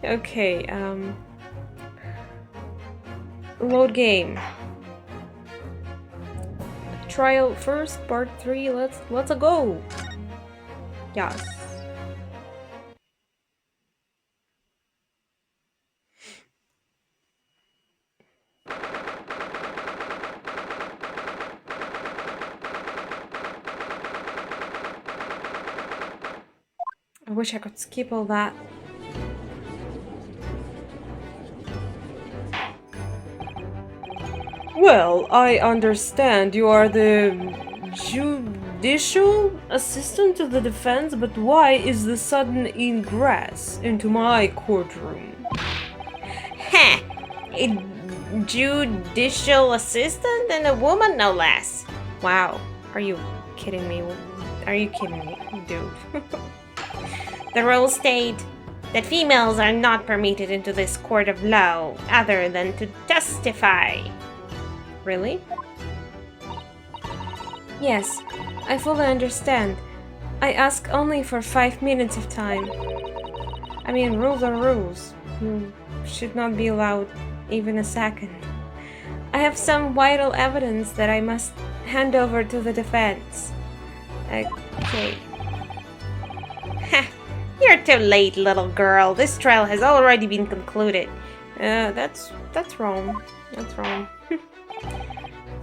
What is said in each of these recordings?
Okay, load game. Trial first, part 3. Let's go. Yes. I wish I could skip all that. Well, I understand you are the judicial assistant to the defense, but why is the sudden ingress into my courtroom? Heh! A judicial assistant and a woman, no less. Wow, are you kidding me? Are you kidding me, dude? The rules state that females are not permitted into this court of law other than to testify. Really? Yes, I fully understand. I ask only for 5 minutes of time. I mean, rules are rules. You should not be allowed even a second. I have some vital evidence that I must hand over to the defense. Okay. Ha! You're too late, little girl. This trial has already been concluded. That's wrong. That's wrong.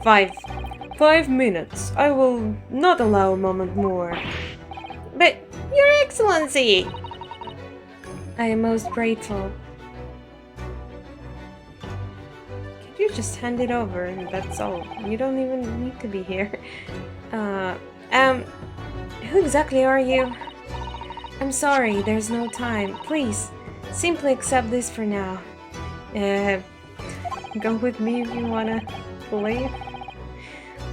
5 minutes. I will not allow a moment more. But, Your Excellency! I am most grateful. Could you just hand it over and that's all? You don't even need to be here. Who exactly are you? I'm sorry, there's no time. Please, simply accept this for now. Go with me if you wanna leave.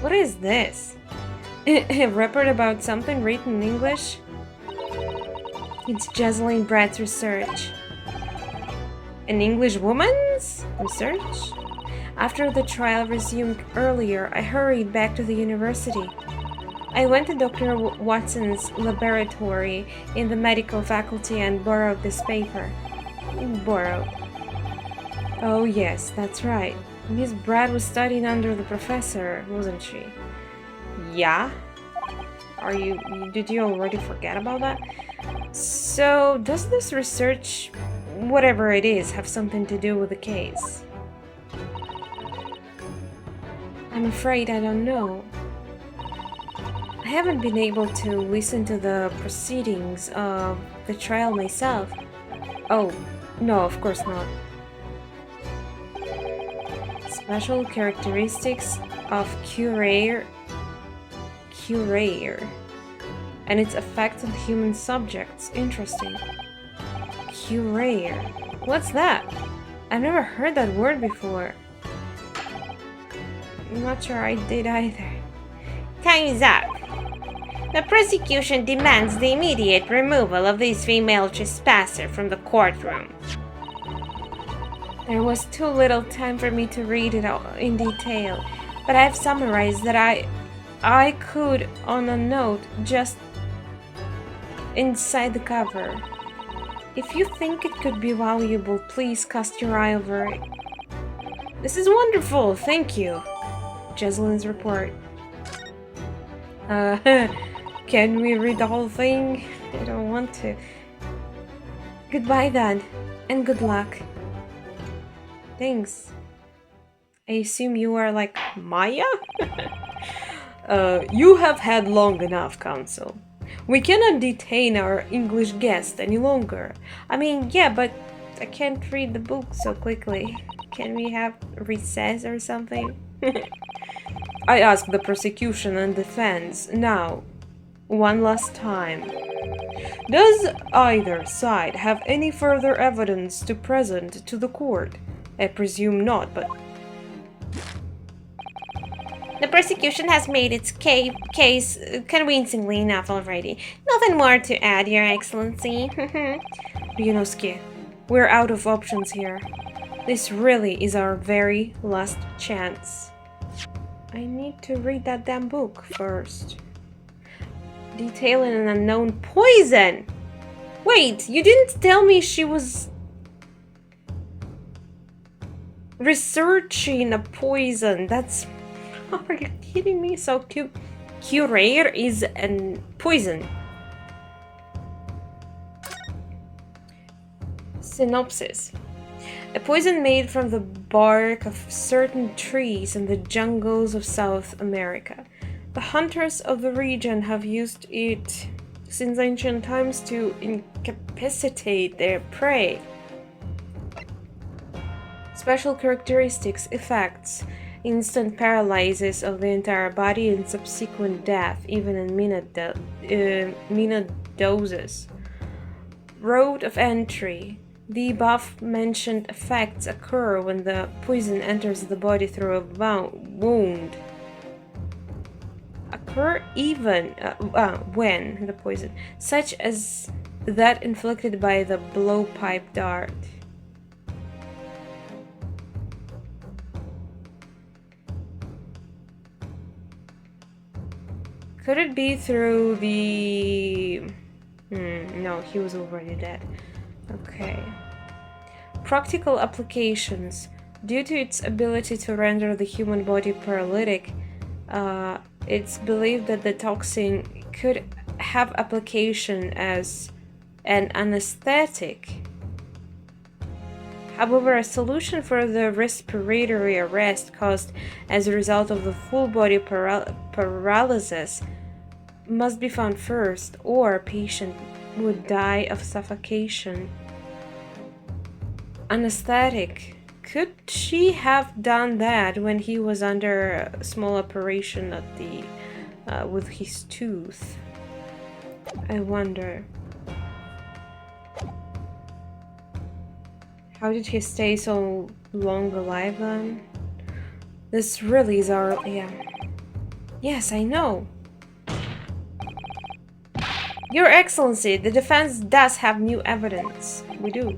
What is this? A report about something written in English? It's Jocelyn Brad's research. An English woman's research? After the trial resumed earlier, I hurried back to the university. I went to Dr. Watson's laboratory in the medical faculty and borrowed this paper. Borrowed. Oh yes, that's right. Miss Brad was studying under the professor, wasn't she? Yeah? Did you already forget about that? So, does this research, whatever it is, have something to do with the case? I'm afraid I don't know. I haven't been able to listen to the proceedings of the trial myself. Oh, no, of course not. Special characteristics of QIWI and its effect on human subjects. Interesting. QIWI. What's that? I've never heard that word before. I'm not sure I did either. Time is up. The prosecution demands the immediate removal of this female trespasser from the courtroom. There was too little time for me to read it all in detail, but I have summarized that I could on a note just inside the cover. If you think it could be valuable, please cast your eye over it. This is wonderful, thank you. Jessalyn's report. Can we read the whole thing? I don't want to. Goodbye, Dad, and good luck. Thanks. I assume you are like Maya? You have had long enough, Counsel. We cannot detain our English guest any longer. I mean, yeah, but I can't read the book so quickly. Can we have recess or something? I ask the prosecution and defense now, one last time. Does either side have any further evidence to present to the court? I presume not, but... The prosecution has made its case convincingly enough already. Nothing more to add, Your Excellency. Ryunosuke, we're out of options here. This really is our very last chance. I need to read that damn book first. Detailing an unknown poison! Wait, you didn't tell me she was Researching a poison. That's... Are you kidding me? So curare is a poison. Synopsis. A poison made from the bark of certain trees in the jungles of South America. The hunters of the region have used it since ancient times to incapacitate their prey. Special characteristics, effects, instant paralysis of the entire body and subsequent death, even in minute doses. Route of entry. The above-mentioned effects occur when the poison enters the body through a wound. Occur even when the poison, such as that inflicted by the blowpipe dart. Could it be through the... no, he was already dead. Okay. Practical applications. Due to its ability to render the human body paralytic, it's believed that the toxin could have application as an anesthetic. However, a solution for the respiratory arrest caused as a result of the full body paralysis must be found first, or a patient would die of suffocation. Anesthetic. Could she have done that when he was under a small operation at the with his tooth? I wonder. How did he stay so long alive then? This really is our... yeah. Yes, I know. Your Excellency, the defense does have new evidence. We do.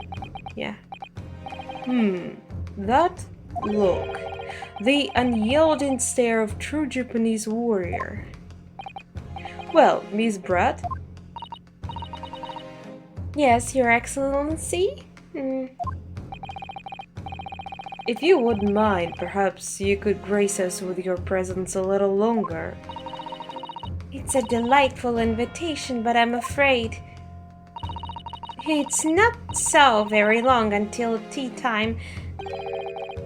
Yeah. That look. The unyielding stare of true Japanese warrior. Well, Miss Brett? Yes, Your Excellency? If you wouldn't mind, perhaps you could grace us with your presence a little longer. It's a delightful invitation, but I'm afraid it's not so very long until tea time.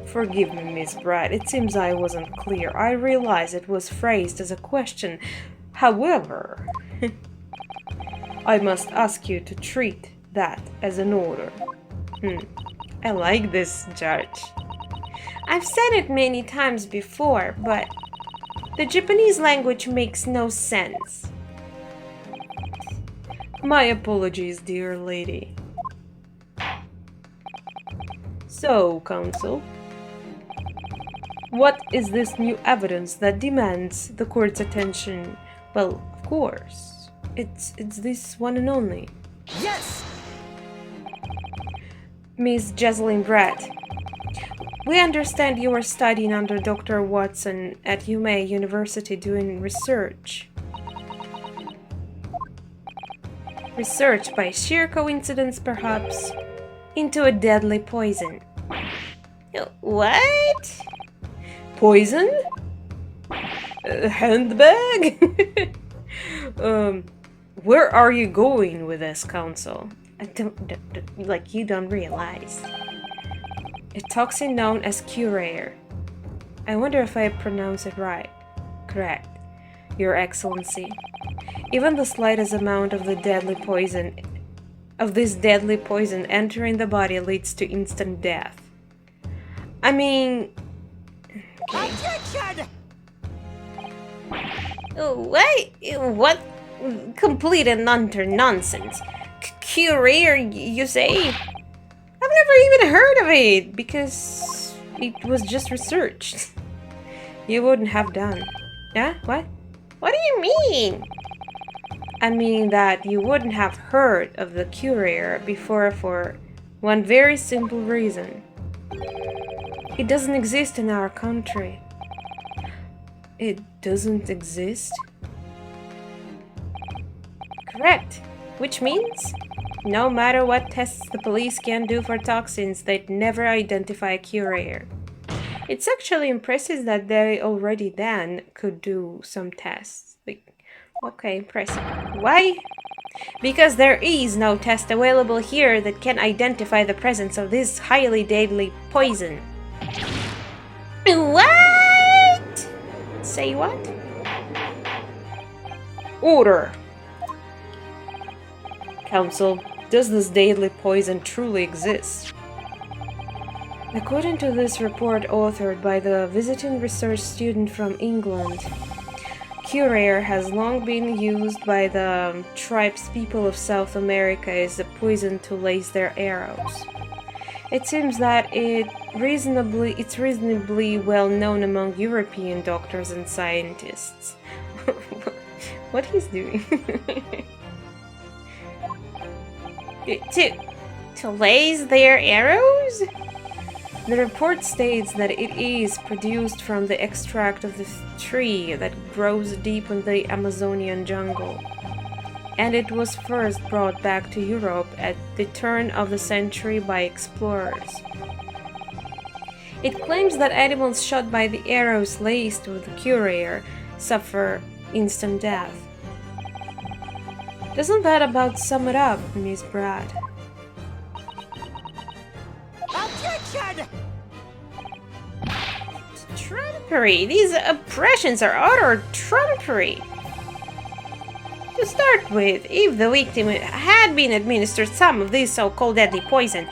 Forgive me, Miss Brett. It seems I wasn't clear. I realize it was phrased as a question. However, I must ask you to treat that as an order. I like this, Judge. I've said it many times before, but the Japanese language makes no sense. My apologies, dear lady. So, Counsel, what is this new evidence that demands the court's attention? Well, of course, it's this one and only. Yes! Miss Jessalyn Brett, we understand you are studying under Dr. Watson at UMA University doing research. Research, by sheer coincidence perhaps, into a deadly poison. What? Poison? A handbag? Where are you going with this, Counsel? Like you don't realize. A toxin known as QIWI. I wonder if I pronounce it right. Correct, Your Excellency. Even the slightest amount of this deadly poison entering the body leads to instant death. I mean... Objection! What? Complete and utter nonsense. QIWI, you say? I've never even heard of it, because it was just researched. You wouldn't have done. Yeah? What? What do you mean? I mean that you wouldn't have heard of the QIWI before for one very simple reason. It doesn't exist in our country. It doesn't exist? Correct. Which means, no matter what tests the police can do for toxins, they'd never identify a QIWI. It's actually impressive that they already then could do some tests. Like, okay, impressive. Why? Because there is no test available here that can identify the presence of this highly deadly poison. What? Say what? Order. Council, does this deadly poison truly exist? According to this report authored by the visiting research student from England, QIWI has long been used by the tribes people of South America as a poison to lace their arrows. It seems that it's reasonably well known among European doctors and scientists. What he's doing? to lace their arrows? The report states that it is produced from the extract of the tree that grows deep in the Amazonian jungle, and it was first brought back to Europe at the turn of the century by explorers. It claims that animals shot by the arrows laced with the QIWI suffer instant death. Doesn't that about sum it up, Miss Brad? Objection! Trumpery! These oppressions are utter trumpery! To start with, if the victim had been administered some of this so-called deadly poison,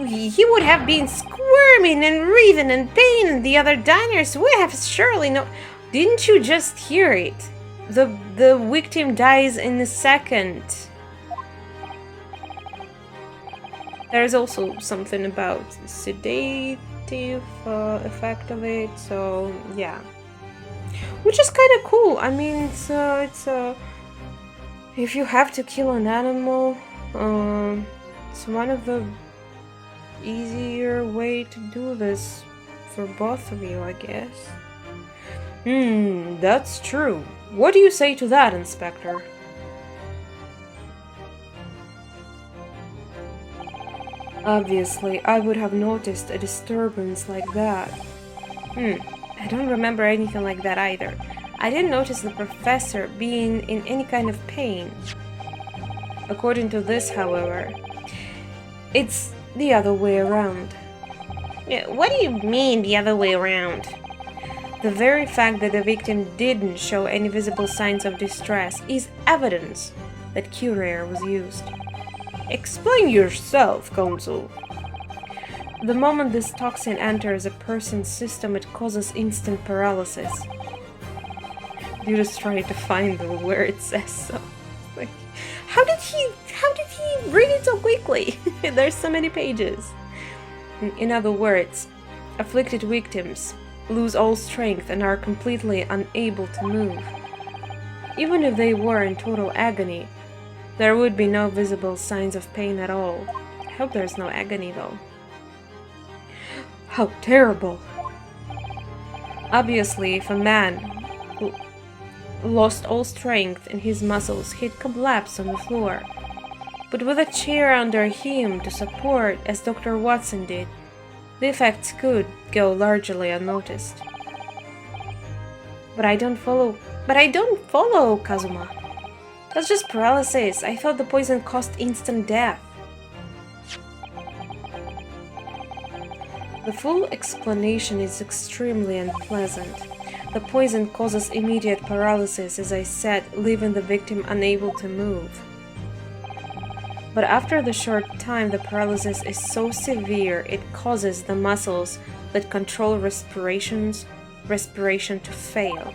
he would have been squirming and writhing in pain, and the other diners would have surely no... Didn't you just hear it? The victim dies in a second. There's also something about sedative effect of it, so yeah, which is kind of cool. I mean, it's if you have to kill an animal, it's one of the easier way to do this for both of you, I guess. That's true. What do you say to that, Inspector? Obviously, I would have noticed a disturbance like that. I don't remember anything like that either. I didn't notice the professor being in any kind of pain. According to this, however, it's the other way around. Yeah, what do you mean the other way around? The very fact that the victim didn't show any visible signs of distress is evidence that QIWI was used. Explain yourself, Counsel. The moment this toxin enters a person's system, it causes instant paralysis. You just try to find the where it says so. Like, how did he read it so quickly? There's so many pages. In other words, afflicted victims lose all strength and are completely unable to move. Even if they were in total agony, there would be no visible signs of pain at all. I hope there's no agony though. How terrible! Obviously, if a man who lost all strength in his muscles, he'd collapse on the floor. But with a chair under him to support, as Dr. Watson did, the effects could go largely unnoticed. But I don't follow, Kazuma. That's just paralysis. I thought the poison caused instant death. The full explanation is extremely unpleasant. The poison causes immediate paralysis, as I said, leaving the victim unable to move. But after the short time, the paralysis is so severe it causes the muscles that control respiration to fail.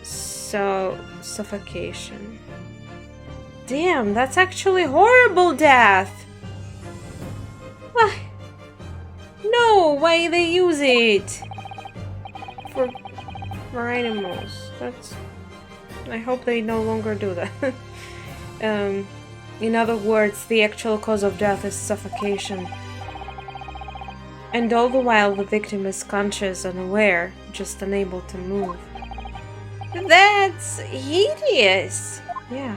So, suffocation. Damn, that's actually horrible death! Why? No, why they use it? For animals. I hope they no longer do that. In other words, the actual cause of death is suffocation. And all the while the victim is conscious and aware, just unable to move. That's hideous! Yeah.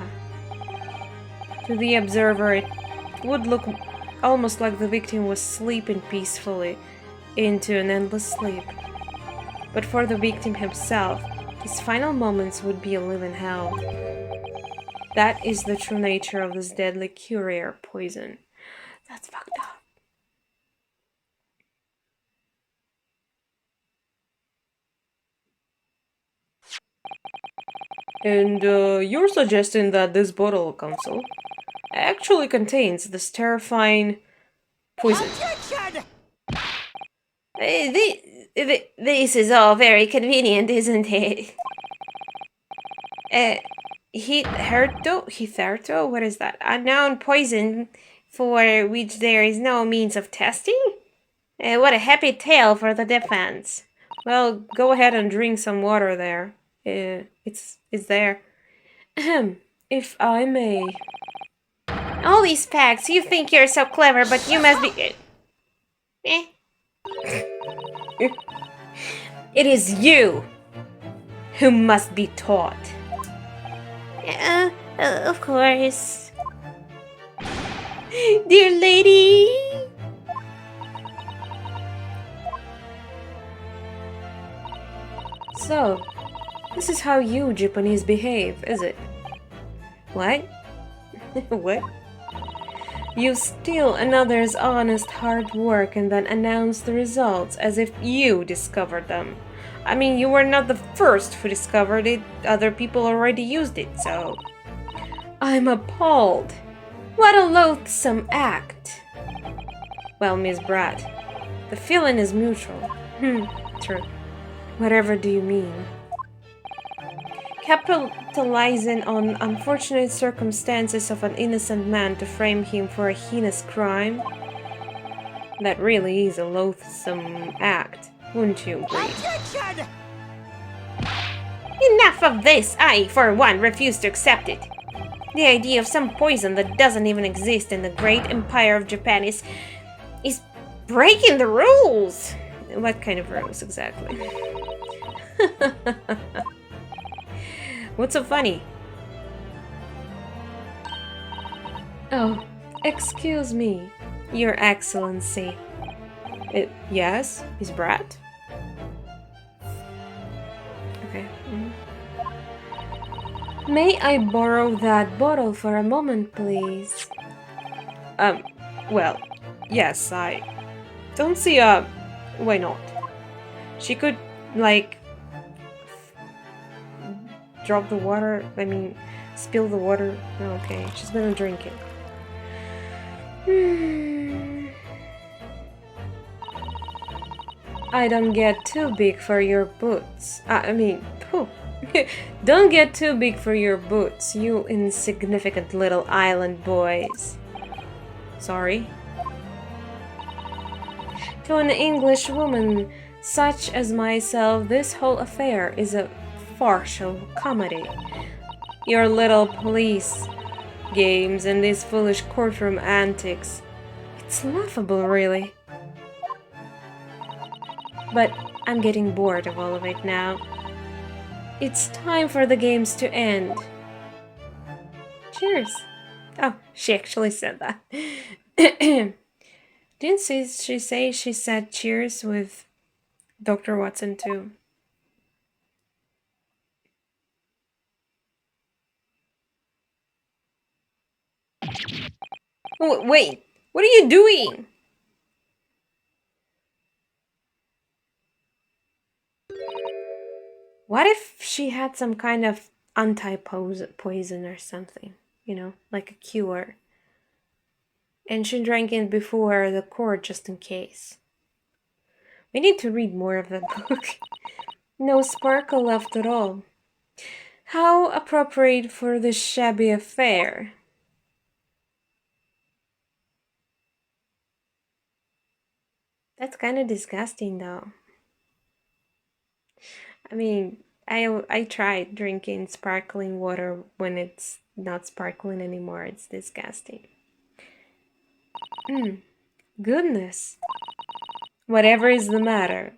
To the observer, it would look almost like the victim was sleeping peacefully, into an endless sleep. But for the victim himself, his final moments would be a living hell. That is the true nature of this deadly courier poison. That's fucked up. And you're suggesting that this bottle console actually contains this terrifying poison. Objection! This is all very convenient, isn't it? Hitherto, what is that? Unknown poison for which there is no means of testing? What a happy tale for the defense. Well, go ahead and drink some water there. It's there. Ahem, if I may. All these facts, you think you're so clever, but you must be... Eh. It is you who must be taught. Of course. Dear lady! So, this is how you Japanese behave, is it? What? What? You steal another's honest hard work and then announce the results as if you discovered them. I mean, you were not the first who discovered it, other people already used it, so... I'm appalled. What a loathsome act. Well, Miss Bratt, the feeling is mutual. True. Whatever do you mean? Capitalizing on unfortunate circumstances of an innocent man to frame him for a heinous crime? That really is a loathsome act, wouldn't you agree? Objection! Enough of this! I, for one, refuse to accept it. The idea of some poison that doesn't even exist in the great empire of Japan is breaking the rules! What kind of rules, exactly? What's so funny? Oh, excuse me, Your Excellency. Yes, Miss Bratt? Okay. May I borrow that bottle for a moment, please? Well, yes, I don't see why not? She could, like, drop the water, spill the water. Okay, she's gonna drink it. I don't get too big for your boots. Pooh. Don't get too big for your boots, you insignificant little island boys. Sorry? To an English woman such as myself, this whole affair is a farcical comedy. Your little police games and these foolish courtroom antics. It's laughable, really. But I'm getting bored of all of it now. It's time for the games to end. Cheers. Oh, she actually said that. Didn't she say she said cheers with Dr. Watson too? Wait, what are you doing? What if she had some kind of anti-poison or something? You know, like a cure. And she drank it before the court just in case. We need to read more of that book. No sparkle left at all. How appropriate for this shabby affair. That's kind of disgusting though. I mean, I tried drinking sparkling water when it's not sparkling anymore. It's disgusting. Goodness. Whatever is the matter?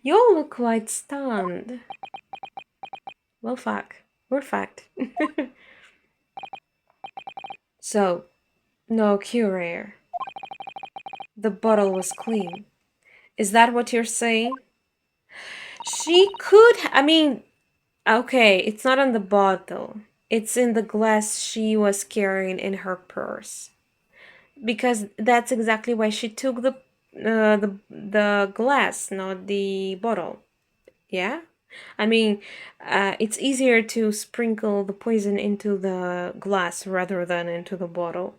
You all look quite stunned. Well, fuck. We're fucked. So, no cure. The bottle was clean. Is that what you're saying? She could, I mean, okay, it's not on the bottle. It's in the glass she was carrying in her purse. Because that's exactly why she took the glass, not the bottle. Yeah? I mean, it's easier to sprinkle the poison into the glass rather than into the bottle.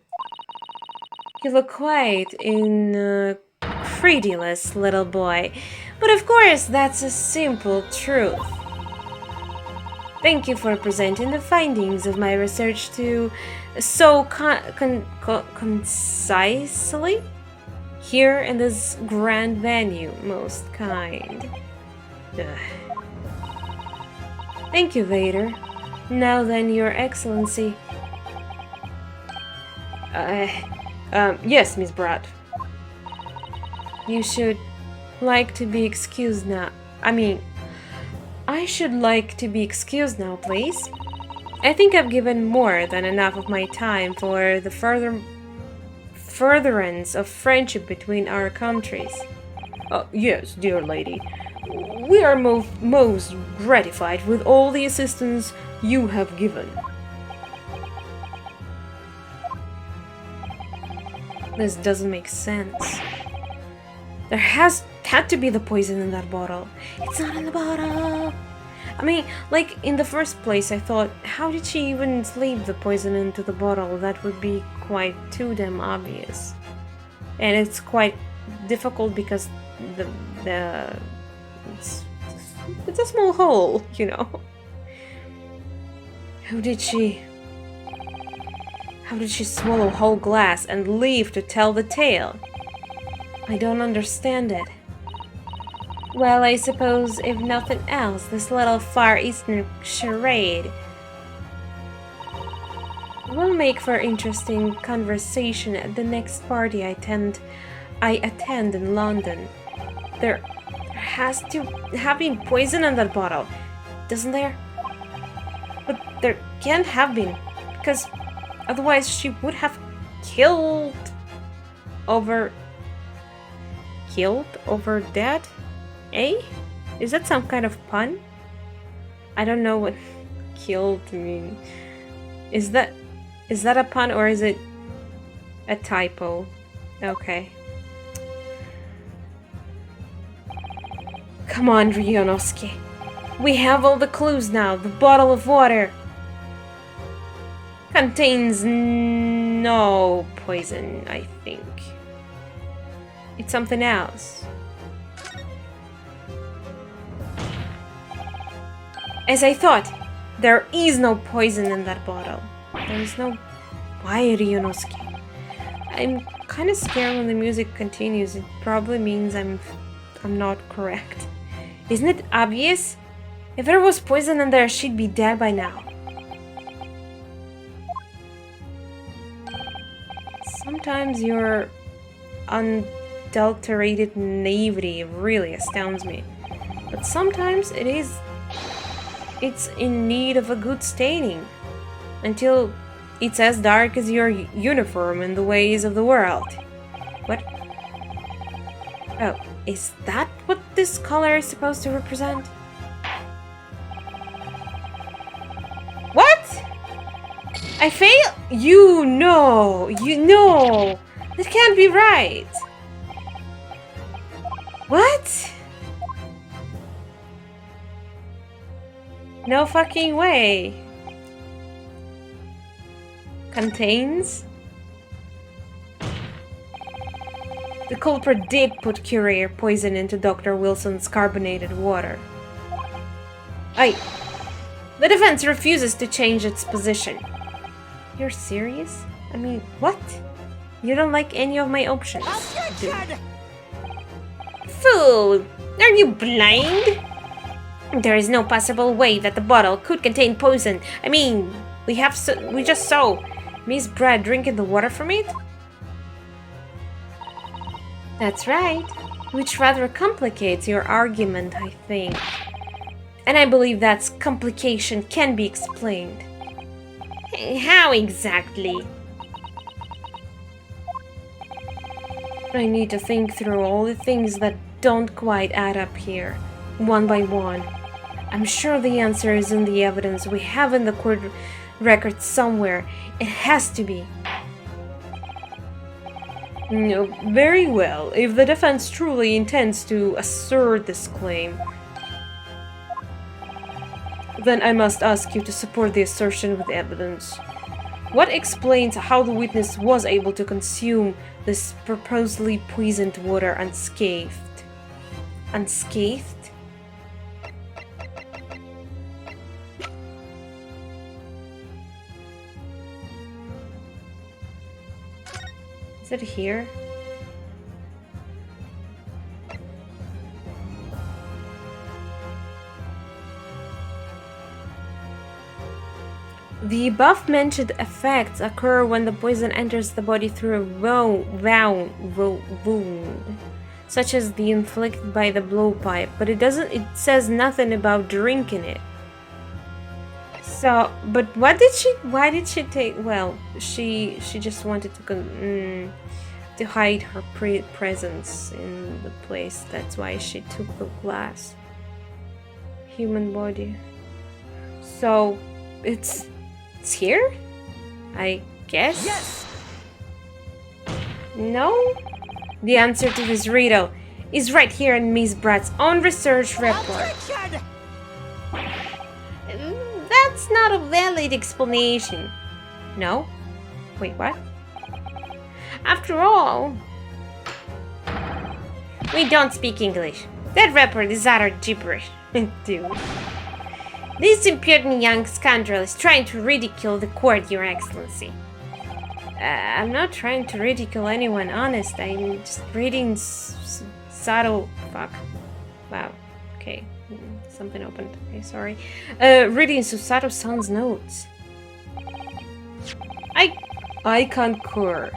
You look quite incredulous, little boy. But of course, that's a simple truth. Thank you for presenting the findings of my research to so concisely here in this grand venue, most kind. Ugh. Thank you, Vader. Now then, Your Excellency. Yes, Miss Brad. You should like to be excused now. I should like to be excused now, please. I think I've given more than enough of my time for the furtherance of friendship between our countries. Yes, dear lady. We are most gratified with all the assistance you have given. This doesn't make sense. There had to be the poison in that bottle. It's not in the bottle. I mean, like, in the first place, I thought, how did she even slip the poison into the bottle? That would be quite too damn obvious. And it's quite difficult because it's a small hole, you know. How did she swallow whole glass and leave to tell the tale? I don't understand it. Well, I suppose, if nothing else, this little Far Eastern charade will make for interesting conversation at the next party I attend in London. There has to have been poison in that bottle, doesn't there? But there can't have been, because otherwise she would have killed over dead? Eh? Is that some kind of pun? I don't know what killed mean. Is that a pun or is it a typo? Okay. Come on, Ryunosuke. We have all the clues now. The bottle of water contains no poison, I think. It's something else. As I thought, there is no poison in that bottle. There is no... Why, Ryunosuke? I'm kind of scared when the music continues. It probably means I'm not correct. Isn't it obvious? If there was poison in there, she'd be dead by now. Sometimes your unadulterated naivety really astounds me. But sometimes it's in need of a good staining. Until it's as dark as your uniform and the ways of the world. What? Oh, is that what this color is supposed to represent? What? I fail? You know. That can't be right. What? No fucking way. Contains? The culprit did put courier poison into Dr. Wilson's carbonated water. The defense refuses to change its position. You're serious? I mean, what? You don't like any of my options, do you? Fool! Are you blind? There is no possible way that the bottle could contain poison. I mean, we just saw Miss Brad drinking the water from it? That's right, which rather complicates your argument, I think. And I believe that complication can be explained. How exactly? I need to think through all the things that don't quite add up here, one by one. I'm sure the answer is in the evidence we have in the court record somewhere. It has to be. No, very well. If the defense truly intends to assert this claim, then I must ask you to support the assertion with evidence. What explains how the witness was able to consume this purposely poisoned water unscathed? Unscathed? Is it here? The above-mentioned effects occur when the poison enters the body through a wound, such as the inflicted by the blowpipe, but it says nothing about drinking it. So, but why did she take, well, she just wanted to hide her presence in the place. That's why she took the glass. Human body. So, it's here? I guess? Yes! No? The answer to this riddle is right here in Miss Bratt's own research report. Objection! That's not a valid explanation. No? Wait, what? After all, we don't speak English. That report is utter gibberish. Dude. This impudent young scoundrel is trying to ridicule the court, Your Excellency. I'm not trying to ridicule anyone, honest. I'm just reading subtle... Fuck. Wow. Okay. Something opened. Okay, sorry. Reading Susato-san's notes. I concur.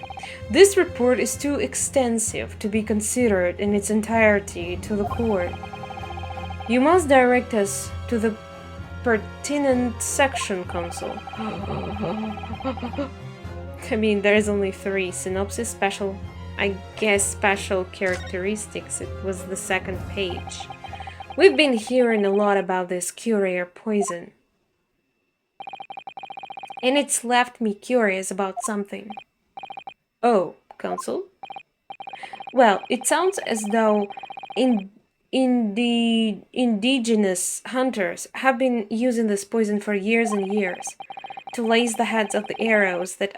This report is too extensive to be considered in its entirety to the court. You must direct us to the pertinent section, Counsel. I mean, there's only 3. Synopsis, special... I guess special characteristics. It was the second page. We've been hearing a lot about this courier poison. And it's left me curious about something. Oh, Counsel? Well, it sounds as though the indigenous hunters have been using this poison for years and years to lace the heads of the arrows that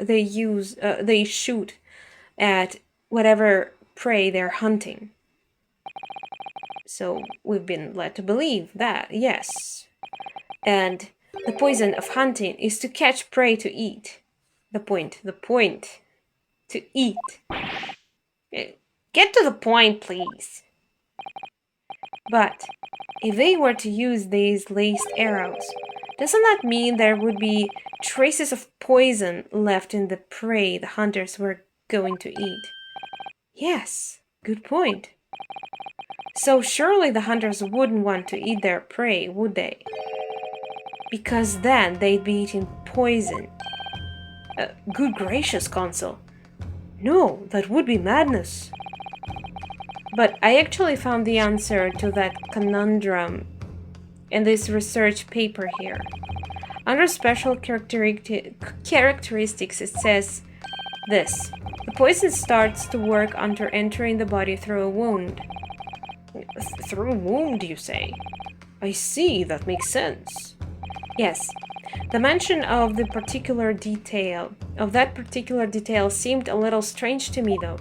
they shoot at whatever prey they're hunting. So we've been led to believe that, yes. And the poison of hunting is to catch prey to eat. The point, to eat. Get to the point, please. But if they were to use these laced arrows, doesn't that mean there would be traces of poison left in the prey the hunters were going to eat? Yes, good point. So surely the hunters wouldn't want to eat their prey, would they? Because then they'd be eating poison. Good gracious, Consul. No, that would be madness. But I actually found the answer to that conundrum in this research paper here. Under special characteristics, it says this. The poison starts to work after entering the body through a wound. Through a wound, you say? I see, that makes sense. Yes. The mention of that particular detail seemed a little strange to me, though.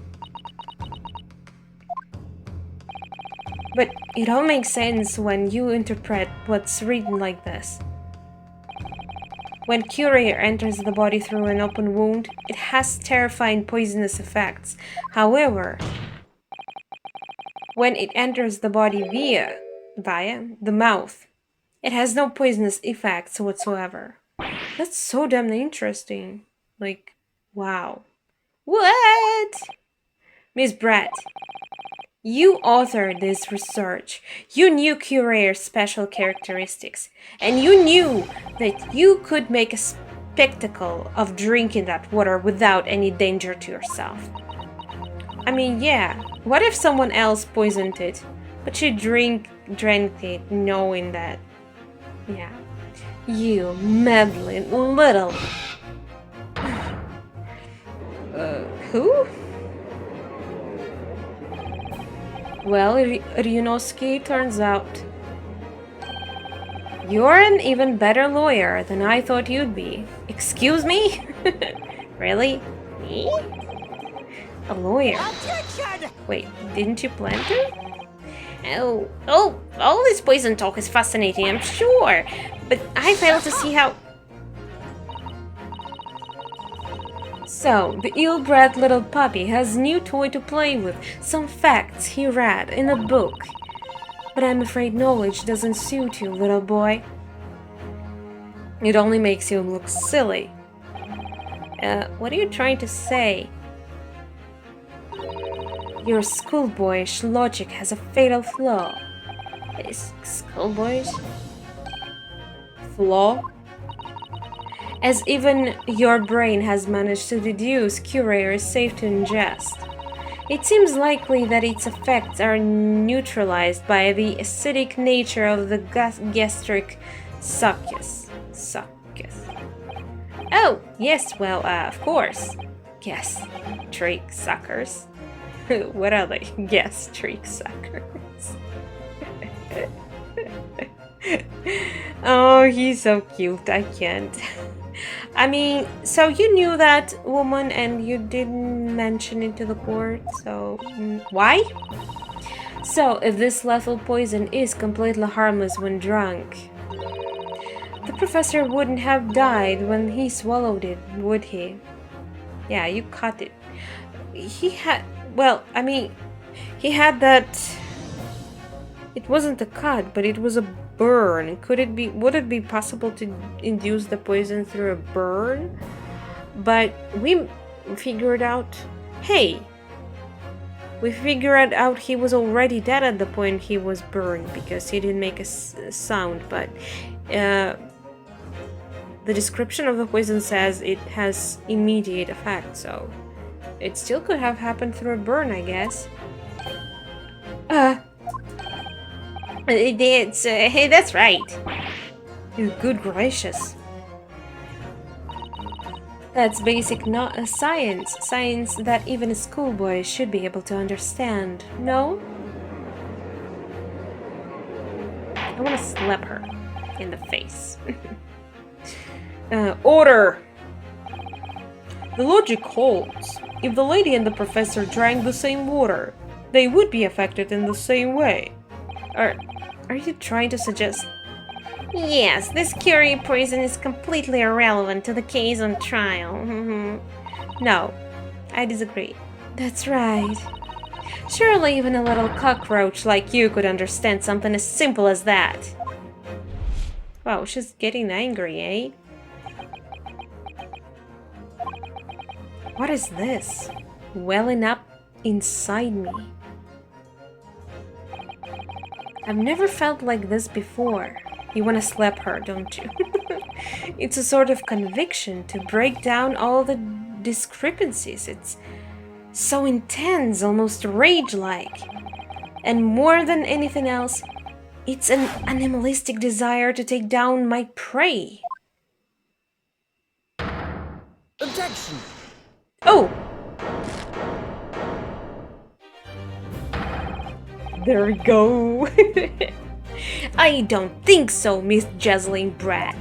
But it all makes sense when you interpret what's written like this. When courier enters the body through an open wound, it has terrifying poisonous effects. However, when it enters the body via the mouth, it has no poisonous effects whatsoever. That's so damn interesting. Like, wow. What? Miss Bratt, you authored this research. You knew Curier's special characteristics, and you knew that you could make a spectacle of drinking that water without any danger to yourself. I mean, yeah. What if someone else poisoned it, but she drank it knowing that? Yeah. You meddling little... Who? Well, Ryunosuke, turns out you're an even better lawyer than I thought you'd be. Excuse me? Really? Me? A lawyer? Objection! Wait, didn't you plan to? Oh, all this poison talk is fascinating, I'm sure. But I fail to see how... So, the ill-bred little puppy has a new toy to play with, some facts he read in a book. But I'm afraid knowledge doesn't suit you, little boy. It only makes you look silly. What are you trying to say? Your schoolboyish logic has a fatal flaw. Is schoolboyish? Flaw? As even your brain has managed to deduce QIWI is safe to ingest. It seems likely that its effects are neutralized by the acidic nature of the gastric succus. Oh, yes, well, of course. Gastric suckers. What are they? Gastric suckers. Oh, he's so cute. I can't. I mean, so you knew that woman and you didn't mention it to the court, so why? So, if this lethal poison is completely harmless when drunk, the professor wouldn't have died when he swallowed it, would he? Yeah, you caught it. He had, well, I mean, he had that... It wasn't a cut, but it was a burn. Would it be possible to induce the poison through a burn? But we figured out, hey, we figured out he was already dead at the point he was burned because he didn't make a sound, but the description of the poison says it has immediate effect, so it still could have happened through a burn, I guess. Hey, that's right. Good gracious. That's basic science that even a schoolboy should be able to understand, no? I want to slap her in the face. Order! The logic holds. If the lady and the professor drank the same water, they would be affected in the same way. Are you trying to suggest... Yes, this QIWI poison is completely irrelevant to the case on trial. No, I disagree. That's right. Surely even a little cockroach like you could understand something as simple as that. Wow, she's getting angry, eh? What is this? Welling up inside me. I've never felt like this before. You want to slap her, don't you? It's a sort of conviction to break down all the discrepancies. It's so intense, almost rage-like. And more than anything else, it's an animalistic desire to take down my prey. Objection! Oh! There we go. I don't think so, Miss Jeslyn Brat.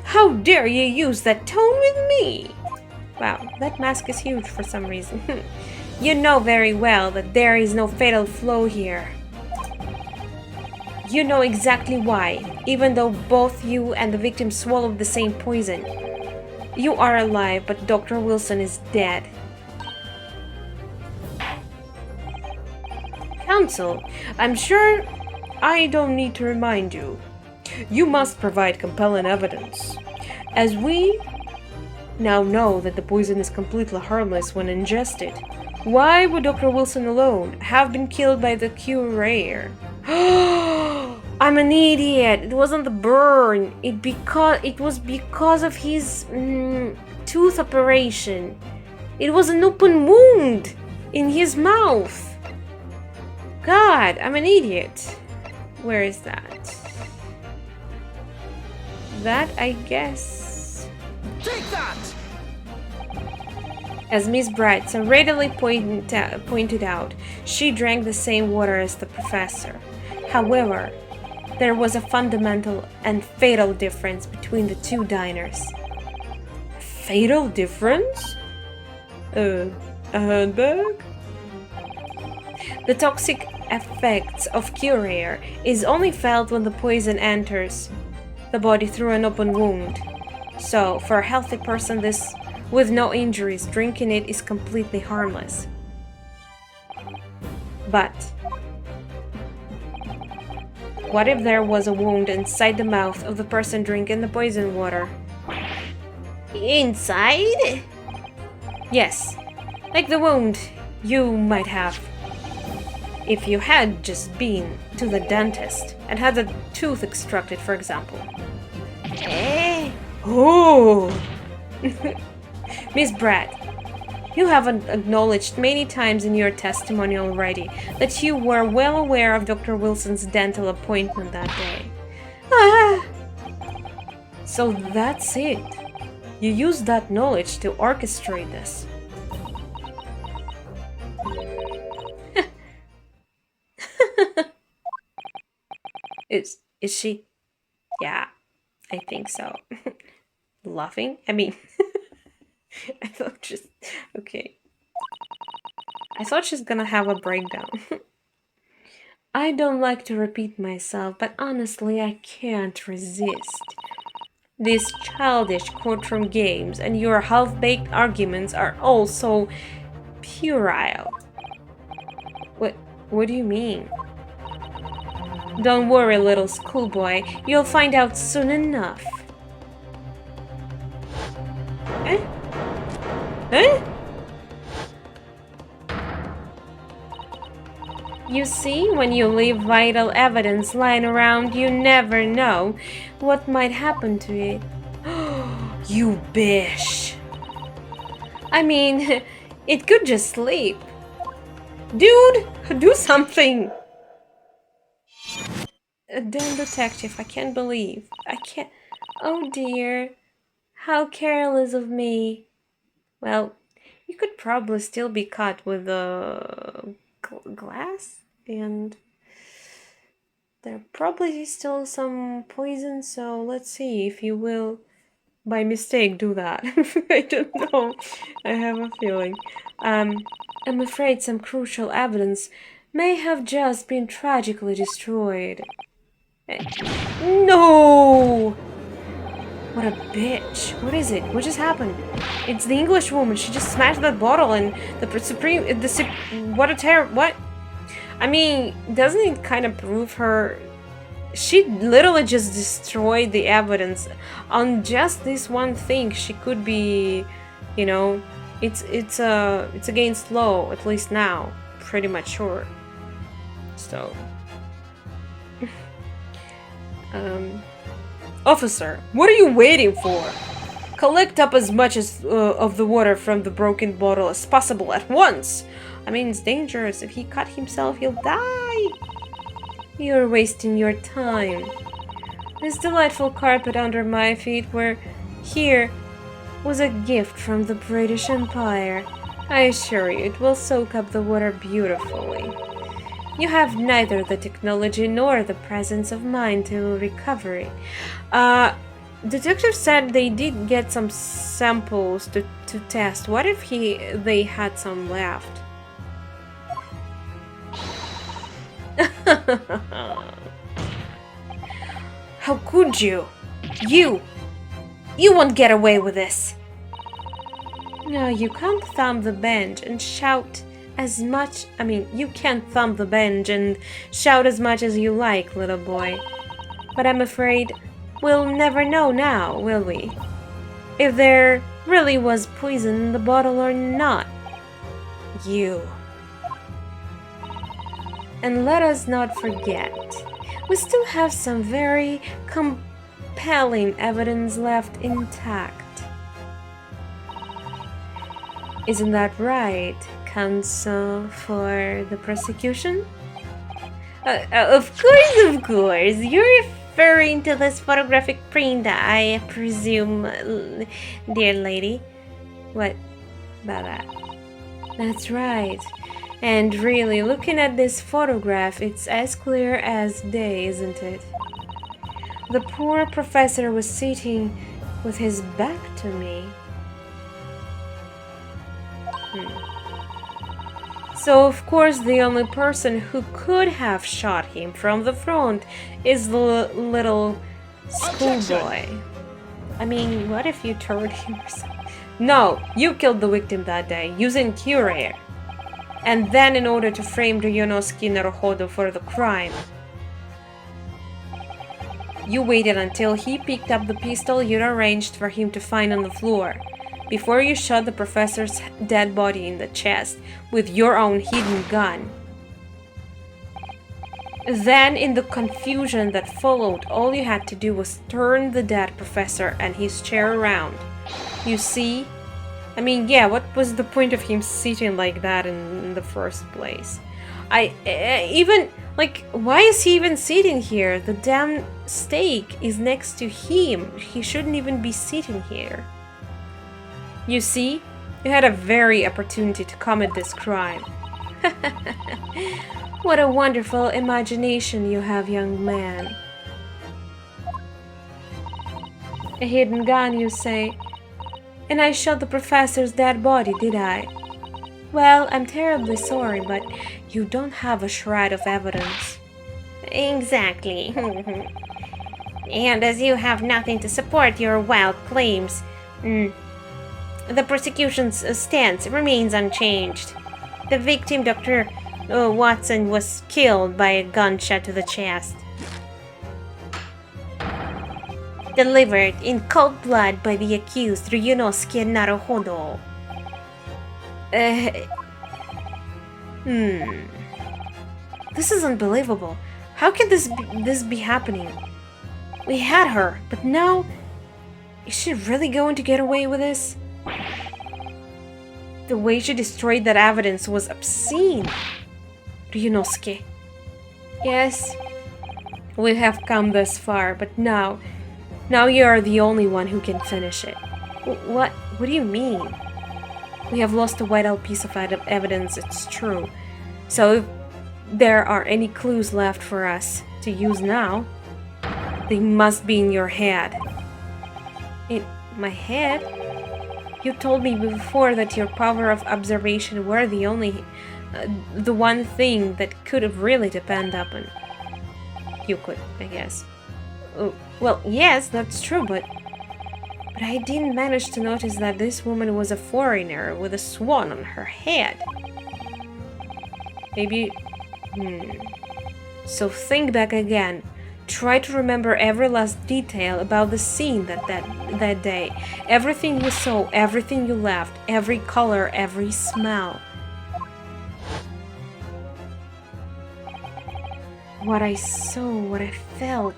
How dare you use that tone with me? Wow, that mask is huge for some reason. You know very well that there is no fatal flaw here. You know exactly why, even though both you and the victim swallowed the same poison. You are alive, but Dr. Wilson is dead. Counsel, I'm sure I don't need to remind you. You must provide compelling evidence. As we now know that the poison is completely harmless when ingested, why would Dr. Wilson alone have been killed by the QIWI? I'm an idiot. It wasn't the burn. It was because of his tooth operation. It was an open wound in his mouth. God, I'm an idiot. Where is that? That, I guess... Take that! As Miss Bright so readily pointed out, she drank the same water as the professor. However, there was a fundamental and fatal difference between the two diners. Fatal difference? A handbag? The toxic effects of QIWI is only felt when the poison enters the body through an open wound. So, for a healthy person with no injuries, drinking it is completely harmless. But what if there was a wound inside the mouth of the person drinking the poison water? Inside? Yes, like the wound you might have if you had just been to the dentist and had a tooth extracted, for example. Eh? Oh! Miss Brad, you have acknowledged many times in your testimony already that you were well aware of Dr. Wilson's dental appointment that day. Ah! So that's it. You used that knowledge to orchestrate this. Is she? Yeah, I think so. Laughing? I mean, I thought just... Okay. I thought she's gonna have a breakdown. I don't like to repeat myself, but honestly, I can't resist. These childish courtroom games and your half-baked arguments are all so puerile. What do you mean? Don't worry, little schoolboy. You'll find out soon enough. Eh? Eh? You see, when you leave vital evidence lying around, you never know what might happen to it. You bish. I mean, it could just sleep. Dude, do something! A damn detective, I can't believe. I can't... Oh dear. How careless of me. Well, you could probably still be caught with a glass, and there probably is still some poison, so let's see if you will by mistake do that. I don't know. I have a feeling. I'm afraid some crucial evidence may have just been tragically destroyed. No! What a bitch. What is it? What just happened? It's the English woman. She just smashed that bottle and what a terror. What? I mean, doesn't it kind of prove her... She literally just destroyed the evidence on just this one thing. She could be, you know, it's against law, at least now. Pretty much sure. So... Officer, what are you waiting for? Collect up as much of the water from the broken bottle as possible at once. I mean, it's dangerous. If he cut himself, he'll die. You're wasting your time. This delightful carpet under my feet was a gift from the British Empire. I assure you, it will soak up the water beautifully. You have neither the technology nor the presence of mind to recover it. Detective said they did get some samples to test. What if they had some left? How could you? You won't get away with this. No, you can't thumb the bench and shout as much. I mean, you can't thumb the bench and shout as much as you like, little boy. But I'm afraid we'll never know now, will we? If there really was poison in the bottle or not. You. And let us not forget, we still have some very compelling evidence left intact. Isn't that right, counsel for the prosecution? Of course, of course. You're referring to this photographic print, I presume, dear lady. What about that? That's right. And really, looking at this photograph, it's as clear as day, isn't it? The poor professor was sitting with his back to me. So, of course, the only person who could have shot him from the front is the little schoolboy. I mean, what if you turned him or something? No, you killed the victim that day, using QIWI. And then in order to frame Ryunosuke Naruhodo for the crime, you waited until he picked up the pistol you'd arranged for him to find on the floor, before you shot the professor's dead body in the chest with your own hidden gun. Then, in the confusion that followed, all you had to do was turn the dead professor and his chair around. You see? I mean, yeah, what was the point of him sitting like that in the first place? Why is he even sitting here? The damn stake is next to him. He shouldn't even be sitting here. You see? You had a very opportunity to commit this crime. What a wonderful imagination you have, young man. A hidden gun, you say? And I shot the professor's dead body, did I? Well, I'm terribly sorry, but you don't have a shred of evidence. Exactly. And as you have nothing to support your wild claims, the prosecution's stance remains unchanged. The victim, Dr. Watson, was killed by a gunshot to the chest. Delivered in cold blood by the accused Ryunosuke Naruhodo. This is unbelievable. How can this be happening? We had her, but now... Is she really going to get away with this? The way she destroyed that evidence was obscene. Ryunosuke. Yes, we have come this far, but now you are the only one who can finish it. What do you mean? We have lost a vital piece of evidence, it's true. So if there are any clues left for us to use now, they must be in your head. In my head? You told me before that your power of observation were the one thing that could have really depend upon. You could, I guess. Well, yes, that's true, but I didn't manage to notice that this woman was a foreigner with a swan on her head. Maybe... So think back again. Try to remember every last detail about the scene that day. Everything you saw, everything you left, every color, every smell. What I saw, what I felt.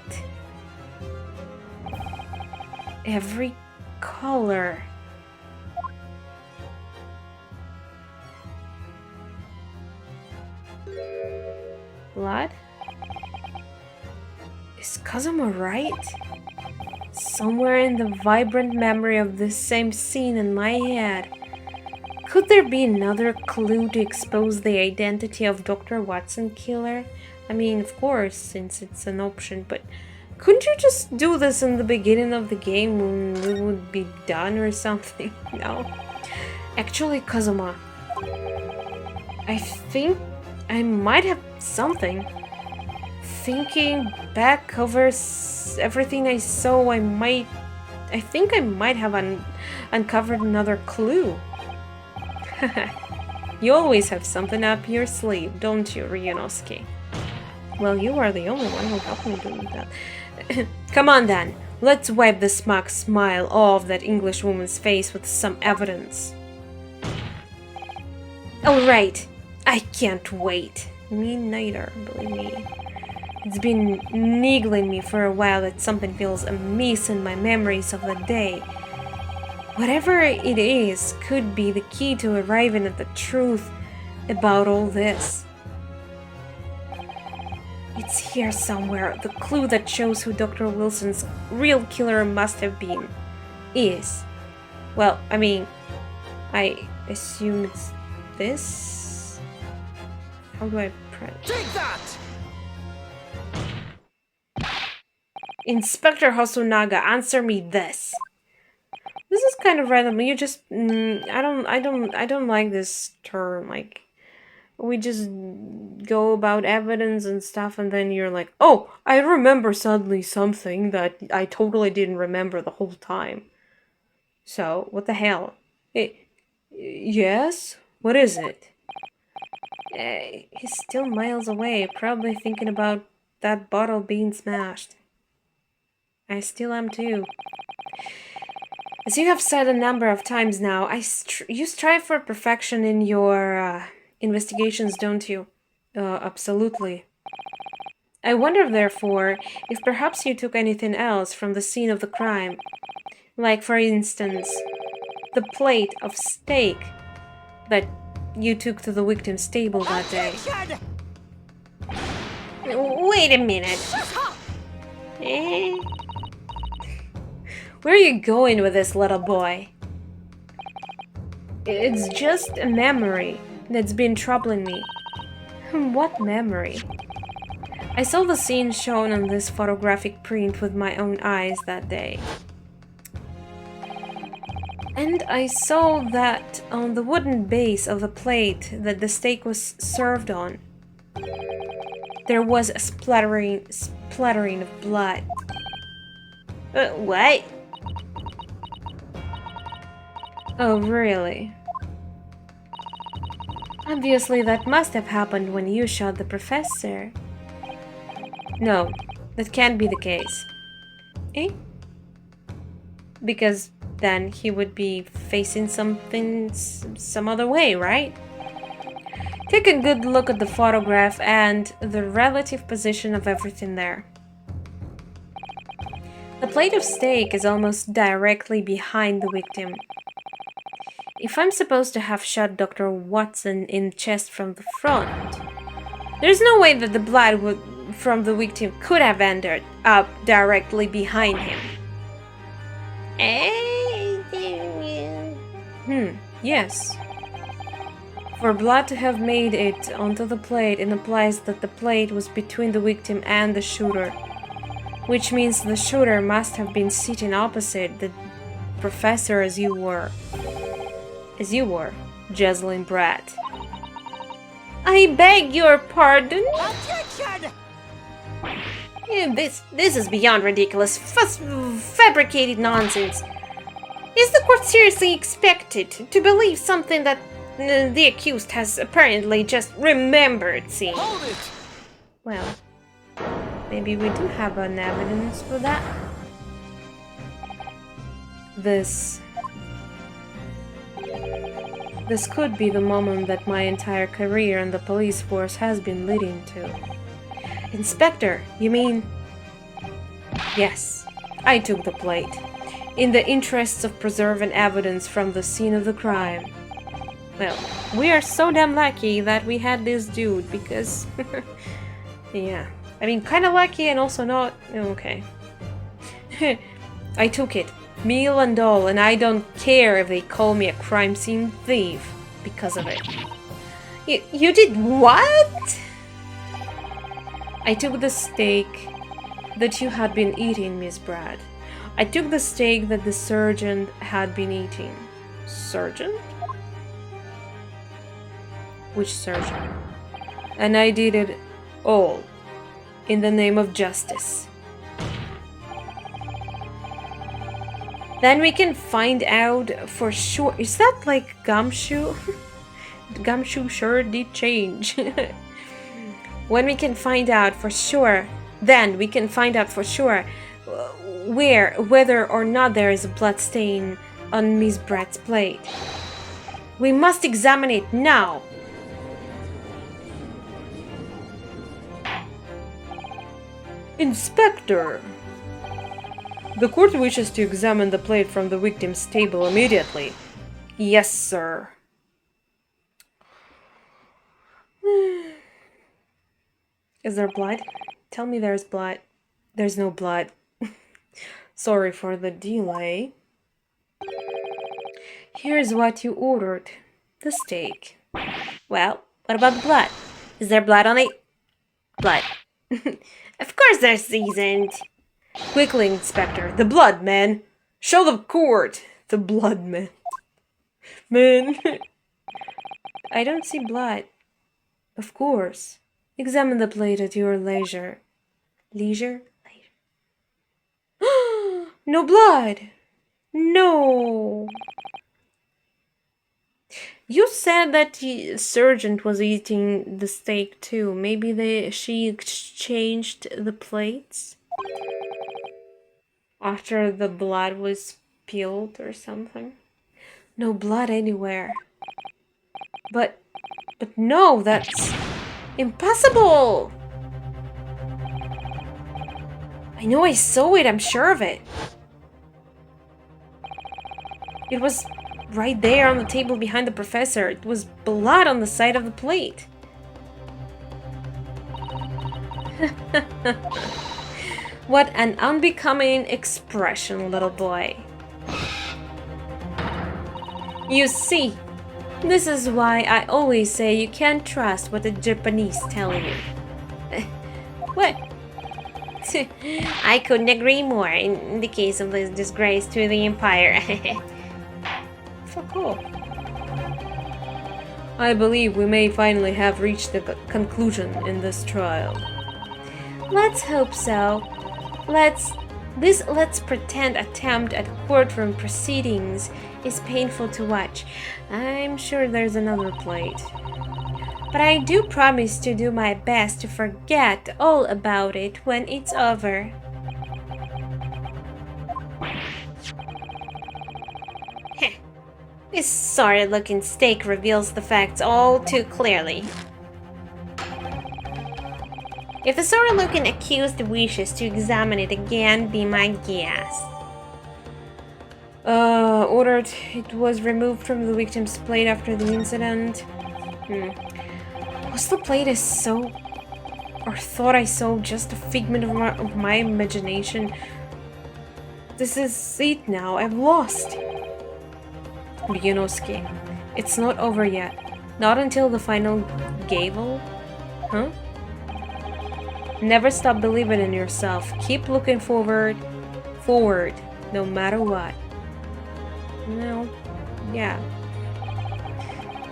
Every color. Blood? Is Kazuma right? Somewhere in the vibrant memory of this same scene in my head. Could there be another clue to expose the identity of Dr. Watson killer? I mean, of course, since it's an option, but couldn't you just do this in the beginning of the game when we would be done or something? No. Actually, Kazuma, I think I might have something. Thinking back over everything I saw, I think I might have uncovered another clue. You always have something up your sleeve, don't you, Ryunosuke? Well, you are the only one who helped me do that. Come on then, let's wipe the smug smile off that English woman's face with some evidence. Alright, I can't wait. Me neither, believe me. It's been niggling me for a while that something feels amiss in my memories of the day. Whatever it is could be the key to arriving at the truth about all this. It's here somewhere, the clue that shows who Dr. Wilson's real killer must have been. Is. Well, I mean, I assume it's this? How do I press? Take that! Inspector Hosonaga, answer me this. This is kind of random. You just I don't like this term. Like, we just go about evidence and stuff, and then you're like, oh, I remember suddenly something that I totally didn't remember the whole time. So, what the hell? Yes? What is it? He's still miles away, probably thinking about that bottle being smashed. I still am too. As you have said a number of times now, you strive for perfection in your investigations, don't you? Absolutely. I wonder, therefore, if perhaps you took anything else from the scene of the crime. Like, for instance, the plate of steak that you took to the victim's table that day. Objection! Wait a minute. Shut up! Eh? Where are you going with this, little boy? It's just a memory that's been troubling me. What memory? I saw the scene shown on this photographic print with my own eyes that day. And I saw that on the wooden base of the plate that the steak was served on, there was a splattering of blood. What? Oh, really? Obviously, that must have happened when you shot the professor. No, that can't be the case. Eh? Because then he would be facing something some other way, right? Take a good look at the photograph and the relative position of everything there. The plate of steak is almost directly behind the victim. If I'm supposed to have shot Dr. Watson in the chest from the front, there's no way that the blood from the victim could have ended up directly behind him. Yes. For blood to have made it onto the plate, it implies that the plate was between the victim and the shooter, which means the shooter must have been sitting opposite the professor as you were, Jessalyn Bratt. I beg your pardon? Objection! This is beyond ridiculous, fabricated nonsense. Is the court seriously expected to believe something that the accused has apparently just remembered seeing? Hold it! Well, maybe we do have an evidence for that. This could be the moment that my entire career in the police force has been leading to. Inspector, you mean? Yes, I took the plate, in the interests of preserving evidence from the scene of the crime. Well, we are so damn lucky that we had this dude, because... yeah. I mean, kinda lucky and also not... okay. I took it, meal and all, and I don't care if they call me a crime scene thief because of it. You did what? I took the steak that you had been eating, Miss Bratt. I took the steak that the sergeant had been eating. Sergeant? Which sergeant? And I did it all in the name of justice. Then we can find out for sure. Is that like gumshoe? Gumshoe sure did change. When we can find out for sure, then we can find out for sure whether or not there is a blood stain on Miss Bratt's plate. We must examine it now. Inspector, The court wishes to examine the plate from the victim's table immediately. Yes, sir. Is there blood? Tell me there's blood. There's no blood. Sorry for the delay. Here's what you ordered. The steak. Well, what about the blood? Is there blood on it? Blood. Of course they're seasoned. Quickly, Inspector. The blood, man. Show the court. The blood, man. Man. I don't see blood. Of course. Examine the plate at your leisure. Leisure? No blood. No. You said that the sergeant was eating the steak too. Maybe she exchanged the plates after the blood was spilled or something. No blood anywhere. But no, that's impossible. I know I saw it, I'm sure of it. It was right there on the table behind the professor. It was blood on the side of the plate. What an unbecoming expression, little boy. You see, this is why I always say you can't trust what the Japanese tell you. What? I couldn't agree more in the case of this disgrace to the empire. Fuck off. I believe we may finally have reached the conclusion in this trial. Let's hope so. Let's pretend attempt at courtroom proceedings is painful to watch. I'm sure there's another plate. But I do promise to do my best to forget all about it when it's over. Heh. This sorry-looking steak reveals the facts all too clearly. If the sorry-looking accused wishes to examine it again, be my guest. Ordered. It was removed from the victim's plate after the incident. Was the plate I saw, or thought I saw, just a figment of my imagination? This is it now. I've lost. Bionoski, it's not over yet. Not until the final gavel? Huh? Never stop believing in yourself. Keep looking forward, no matter what. No, yeah.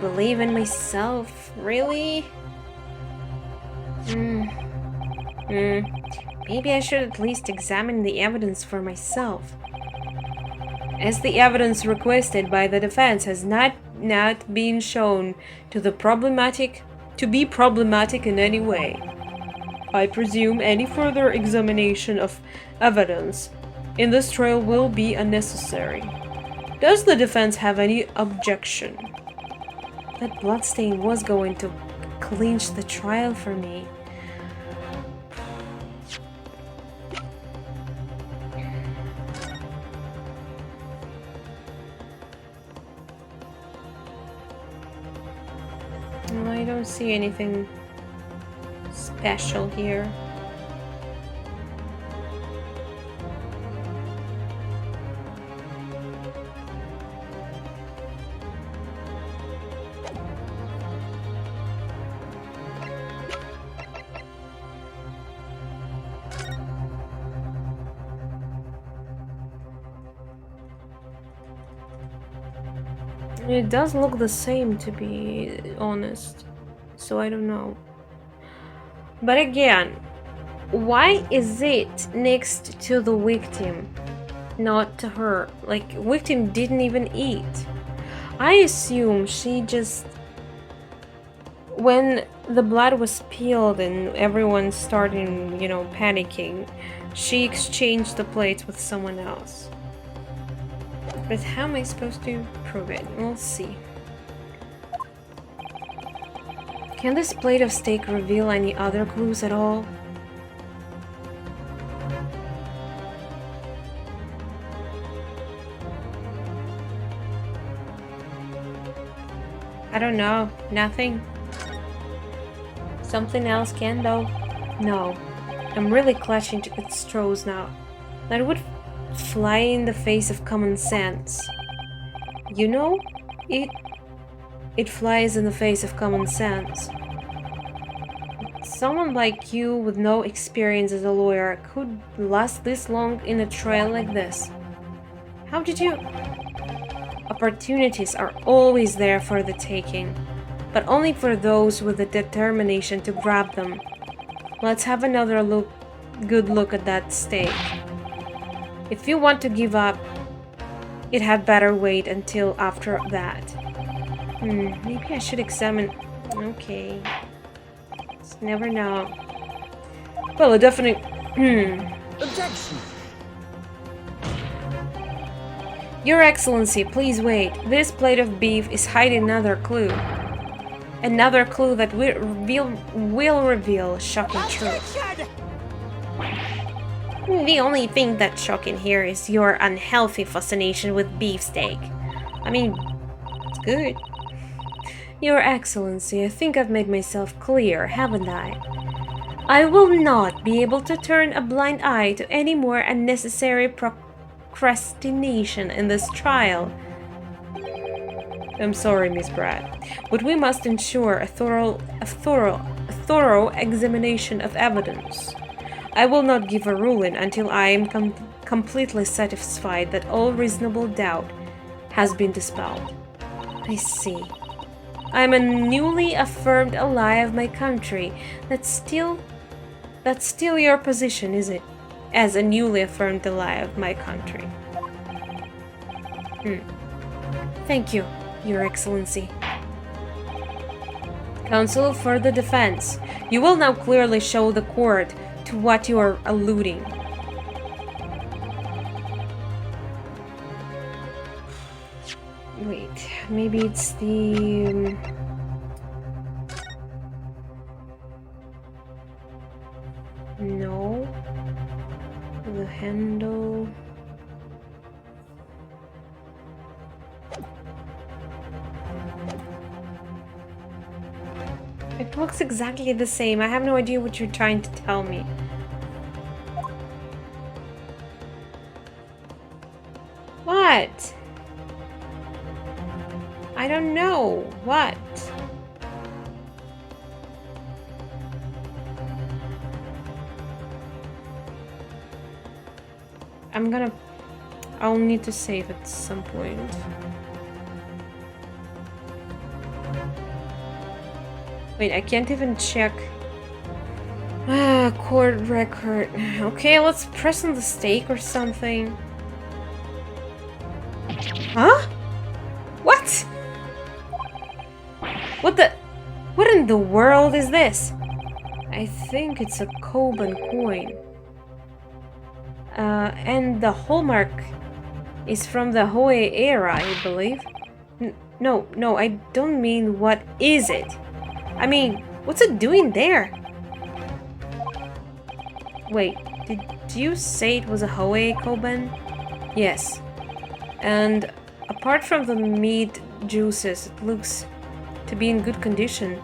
Believe in myself, really? Maybe I should at least examine the evidence for myself. As the evidence requested by the defense has not been shown to be problematic in any way, I presume any further examination of evidence in this trial will be unnecessary. Does the defense have any objection? That bloodstain was going to clinch the trial for me. I don't see anything special here. It does look the same, to be honest, so I don't know. But again, why is it next to the victim, not to her? Like, victim didn't even eat. I assume she just... When the blood was spilled and everyone started, panicking, she exchanged the plates with someone else. But how am I supposed to prove it? We'll see. Can this plate of steak reveal any other clues at all? don't know. Nothing. Something else can, though. No. I'm really clutching at straws now. That would fly in the face of common sense. You know, it flies in the face of common sense. Someone like you with no experience as a lawyer could last this long in a trial like this. How did you... Opportunities are always there for the taking, but only for those with the determination to grab them. Let's have another good look at that stake. If you want to give up, it had better wait until after that. Maybe I should examine... Okay. Just never know. Well, a definite... Objection! Your Excellency, please wait. This plate of beef is hiding another clue. Another clue that will reveal shocking truth. Objection! The only thing that's shocking here is your unhealthy fascination with beefsteak. I mean, it's good. Your Excellency, I think I've made myself clear, haven't I? I will not be able to turn a blind eye to any more unnecessary procrastination in this trial. I'm sorry, Miss Pratt, but we must ensure a thorough examination of evidence. I will not give a ruling until I am completely satisfied that all reasonable doubt has been dispelled. I see. I am a newly affirmed ally of my country. That's still your position, is it? As a newly affirmed ally of my country. Thank you, Your Excellency. Counsel for the defense, you will now clearly show the court to what you are alluding. Wait, maybe it's the... No. The handle... It looks exactly the same. I have no idea what you're trying to tell me. What? I don't know. What? I'll need to save at some point. Wait, I can't even check. Court record. Okay, let's press on the stake or something. Huh? What? What in the world is this? I think it's a Koban coin. And the hallmark is from the Hoi era, I believe. No, I don't mean what is it. I mean, what's it doing there? Wait, did you say it was a Hoi Koban? Yes. And apart from the meat juices, it looks to be in good condition.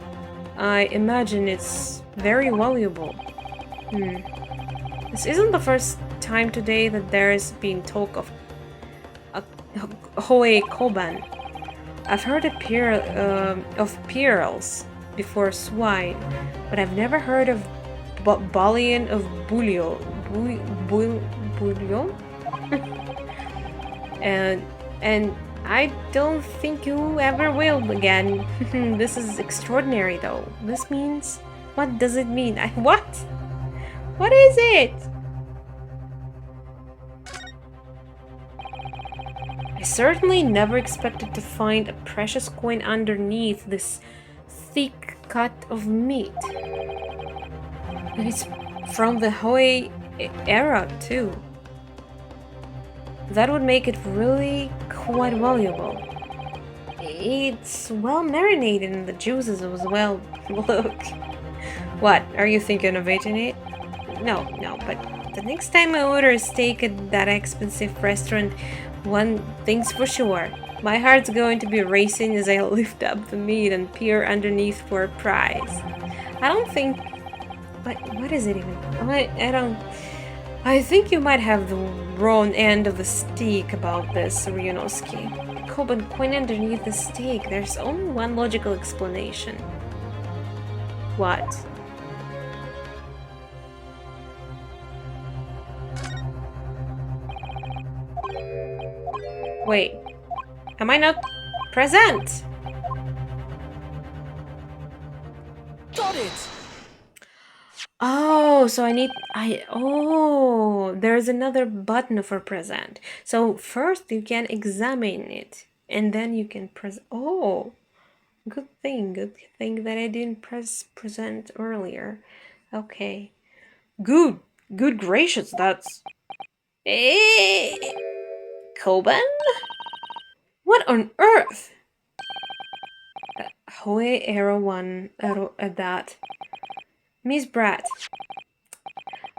I imagine it's very valuable. This isn't the first time today that there's been talk of a Hoi Koban. I've heard of pearls before swine, but I've never heard of bullion of bouillon. and I don't think you ever will again. This is extraordinary, though. This means... What does it mean? What? What is it? I certainly never expected to find a precious coin underneath this thick cut of meat. And it's from the Hoi era, too. That would make it really quite valuable. It's well marinated in the juices as well. Look. What, are you thinking of eating it? No, but the next time I order a steak at that expensive restaurant, one thing's for sure. My heart's going to be racing as I lift up the meat and peer underneath for a prize. I don't think... What is it even? I don't... I think you might have the wrong end of the stick about this, Ryunosuke. Koban coin underneath the stick. There's only one logical explanation. What? Wait. Am I not present? Got it! Oh, so oh, there's another button for present. So first you can examine it and then you can press. Oh, good thing that I didn't press present earlier. Okay. Good gracious, that's... Eh, Koban? What on earth? Hoy Arrow 1, Arrow that. Miss Bratt.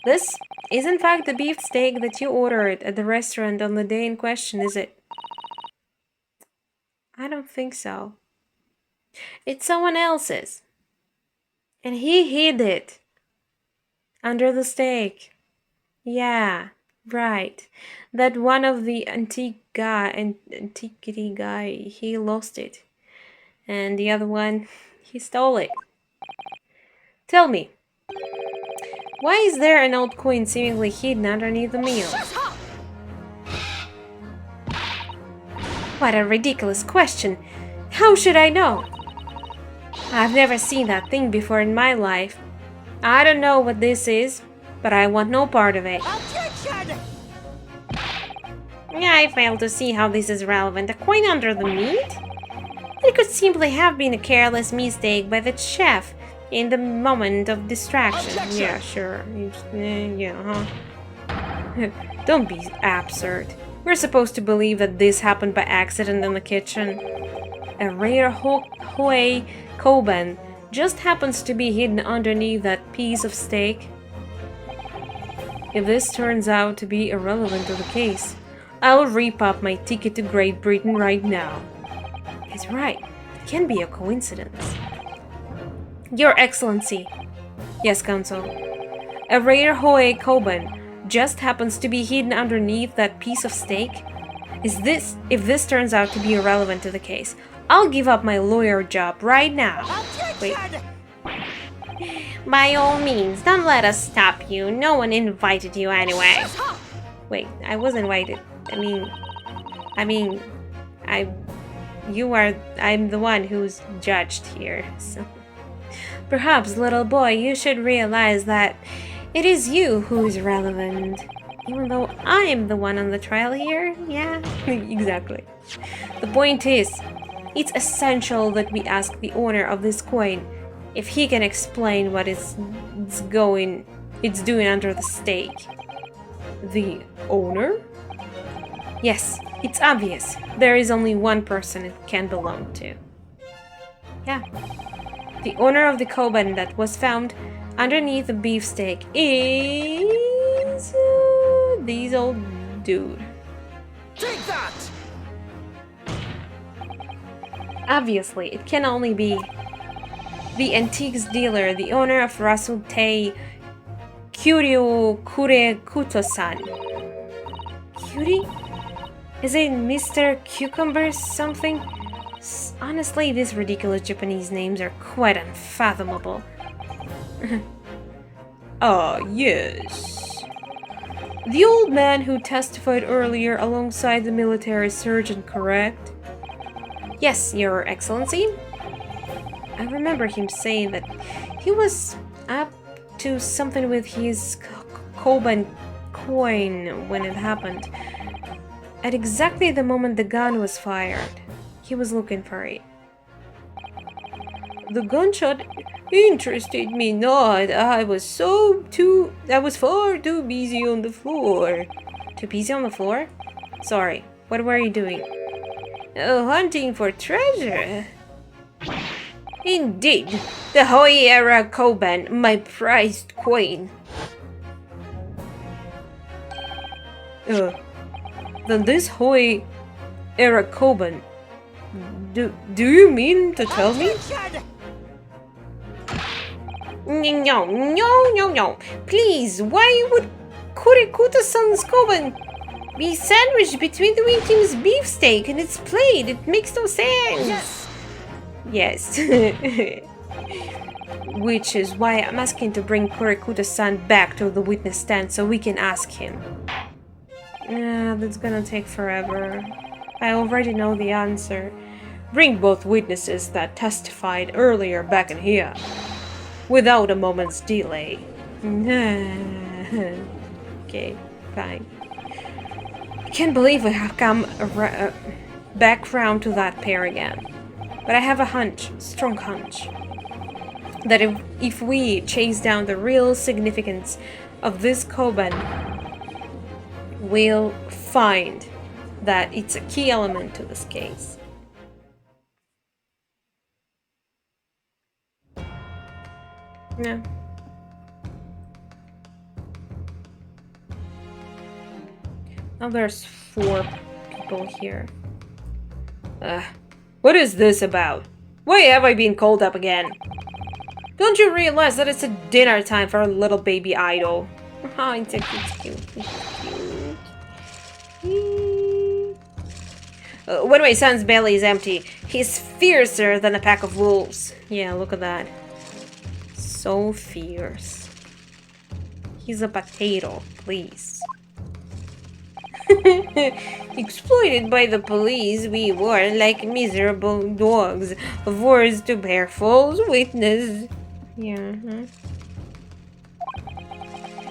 This is in fact the beef steak that you ordered at the restaurant on the day in question, is it? I don't think so. It's someone else's. And he hid it. Under the steak. Yeah, right. That one of the antiquity guy, he lost it. And the other one, he stole it. Tell me, why is there an old coin seemingly hidden underneath the meal? What a ridiculous question. How should I know? I've never seen that thing before in my life. I don't know what this is, but I want no part of it. Objection! I fail to see how this is relevant. A coin under the meat? It could simply have been a careless mistake by the chef in the moment of distraction. Objection! Yeah, sure. Yeah, huh? Don't be absurd. We're supposed to believe that this happened by accident in the kitchen. A rare Hoi Koban just happens to be hidden underneath that piece of steak. If this turns out to be irrelevant to the case, I'll rip up my ticket to Great Britain right now. He's right. It can be a coincidence. Your Excellency. Yes, Counsel. A rare Hoi Koban just happens to be hidden underneath that piece of steak. If this turns out to be irrelevant to the case, I'll give up my lawyer job right now. Wait. By all means, don't let us stop you. No one invited you anyway. Wait, I was invited. I'm the one who's judged here, so... Perhaps, little boy, you should realize that it is you who is relevant. Even though I'm the one on the trial here? Yeah, exactly. The point is, it's essential that we ask the owner of this coin if he can explain what it's doing under the steak. The owner? Yes, it's obvious. There is only one person it can belong to. Yeah. The owner of the Koban that was found underneath the beefsteak is... this old dude. Take that! Obviously, it can only be the antiques dealer, the owner of Rasutei Kyuryu Kurekuto-san. Cutie? Is it Mr. Cucumber something? Honestly, these ridiculous Japanese names are quite unfathomable. Ah, yes. The old man who testified earlier alongside the military surgeon, correct? Yes, Your Excellency. I remember him saying that he was up to something with his Koban coin when it happened. At exactly the moment the gun was fired, he was looking for it. The gunshot interested me not. I was far too busy on the floor. Too busy on the floor? Sorry, what were you doing? Hunting for treasure. Indeed, the Hoi-era Koban, my prized coin. Then this Hoi-era Koban Do you mean to tell me? Attention! No, no, no, no. Please, why would Kurikuta-san's koban be sandwiched between the victim's beefsteak and its plate? It makes no sense. Yes! Yes. Which is why I'm asking to bring Kurikuta-san back to the witness stand so we can ask him. That's gonna take forever. I already know the answer. Bring both witnesses that testified earlier back in here. Without a moment's delay. Okay, fine. I can't believe we have come back round to that pair again. But I have a hunch, strong hunch, that if we chase down the real significance of this koban, we'll find that it's a key element to this case. Yeah. Now there's 4 people here. What is this about? Why have I been called up again? Don't you realize that it's a dinner time for a little baby idol? Oh, it's cute. When my son's belly is empty, he's fiercer than a pack of wolves. Yeah, look at that. So fierce. He's a potato, please. Exploited by the police, we were like miserable dogs, forced to bear false witness. Yeah.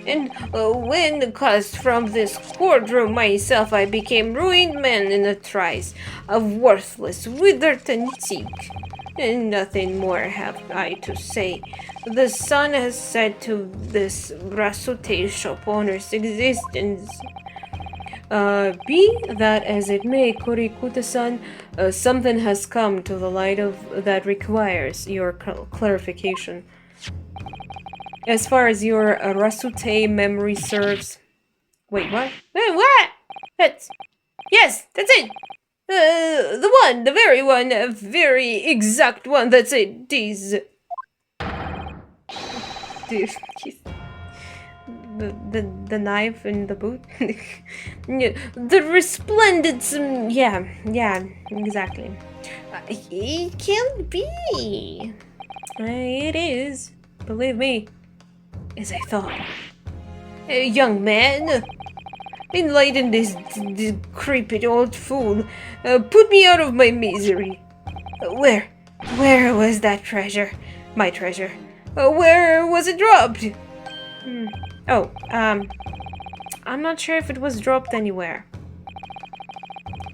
And when cast from this courtroom myself, I became ruined man in a trice, a worthless, withered antique. And nothing more have I to say. The sun has set to this Rasute shop owner's existence. Be that as it may, Kurikuta-san, something has come to the light of that requires your clarification. As far as your Rasute memory serves... Wait, what? Wait, what? Yes, that's it! The one, the very one, a very exact one, that's it. These... The knife in the boot? The resplendent... yeah, exactly. It can't be. It is. Believe me. As I thought. Young man, enlighten this decrepit old fool. Put me out of my misery. Where was that treasure? My treasure. Where was it dropped? Oh, I'm not sure if it was dropped anywhere.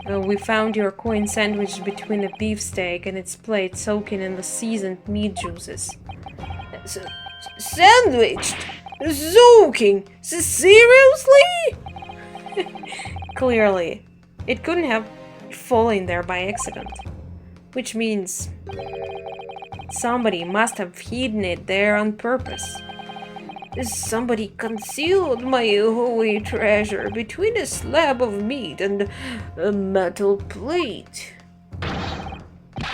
We found your coin sandwiched between a beefsteak and its plate, soaking in the seasoned meat juices. Sandwiched? Soaking? Seriously? Clearly. It couldn't have fallen there by accident. Which means somebody must have hidden it there on purpose. Somebody concealed my holy treasure between a slab of meat and a metal plate.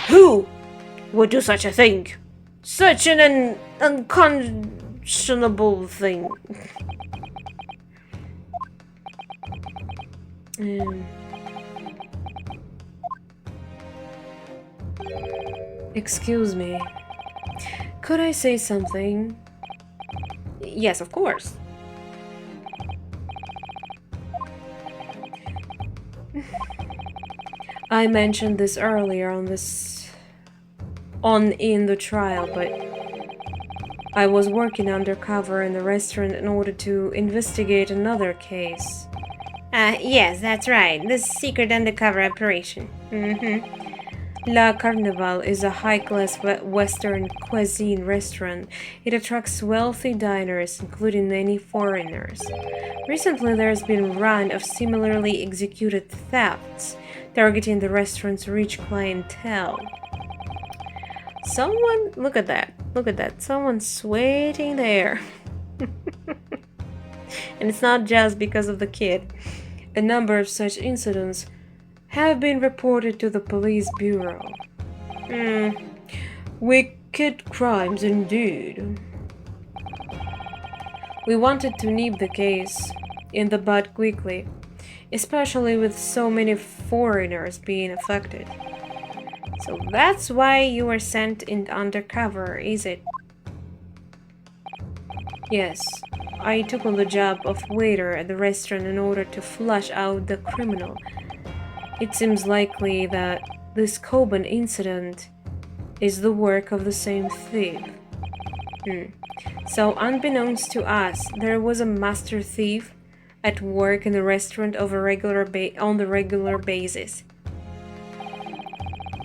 Who would do such a thing? Such an unconscionable thing. Excuse me. Could I say something? Yes, of course. I mentioned this earlier in the trial, but I was working undercover in the restaurant in order to investigate another case. Yes, that's right. This secret undercover operation. La Carnival is a high-class Western cuisine restaurant. It attracts wealthy diners, including many foreigners. Recently, there has been a run of similarly executed thefts, targeting the restaurant's rich clientele. Someone... Look at that. Look at that. Someone's sweating there. And it's not just because of the kid. A number of such incidents have been reported to the police bureau. Wicked crimes indeed. We wanted to nip the case in the bud quickly, especially with so many foreigners being affected. So that's why you were sent in undercover, is it? Yes, I took on the job of waiter at the restaurant in order to flush out the criminal. It seems likely that this Coban incident is the work of the same thief. So, unbeknownst to us, there was a master thief at work in the restaurant on the regular basis.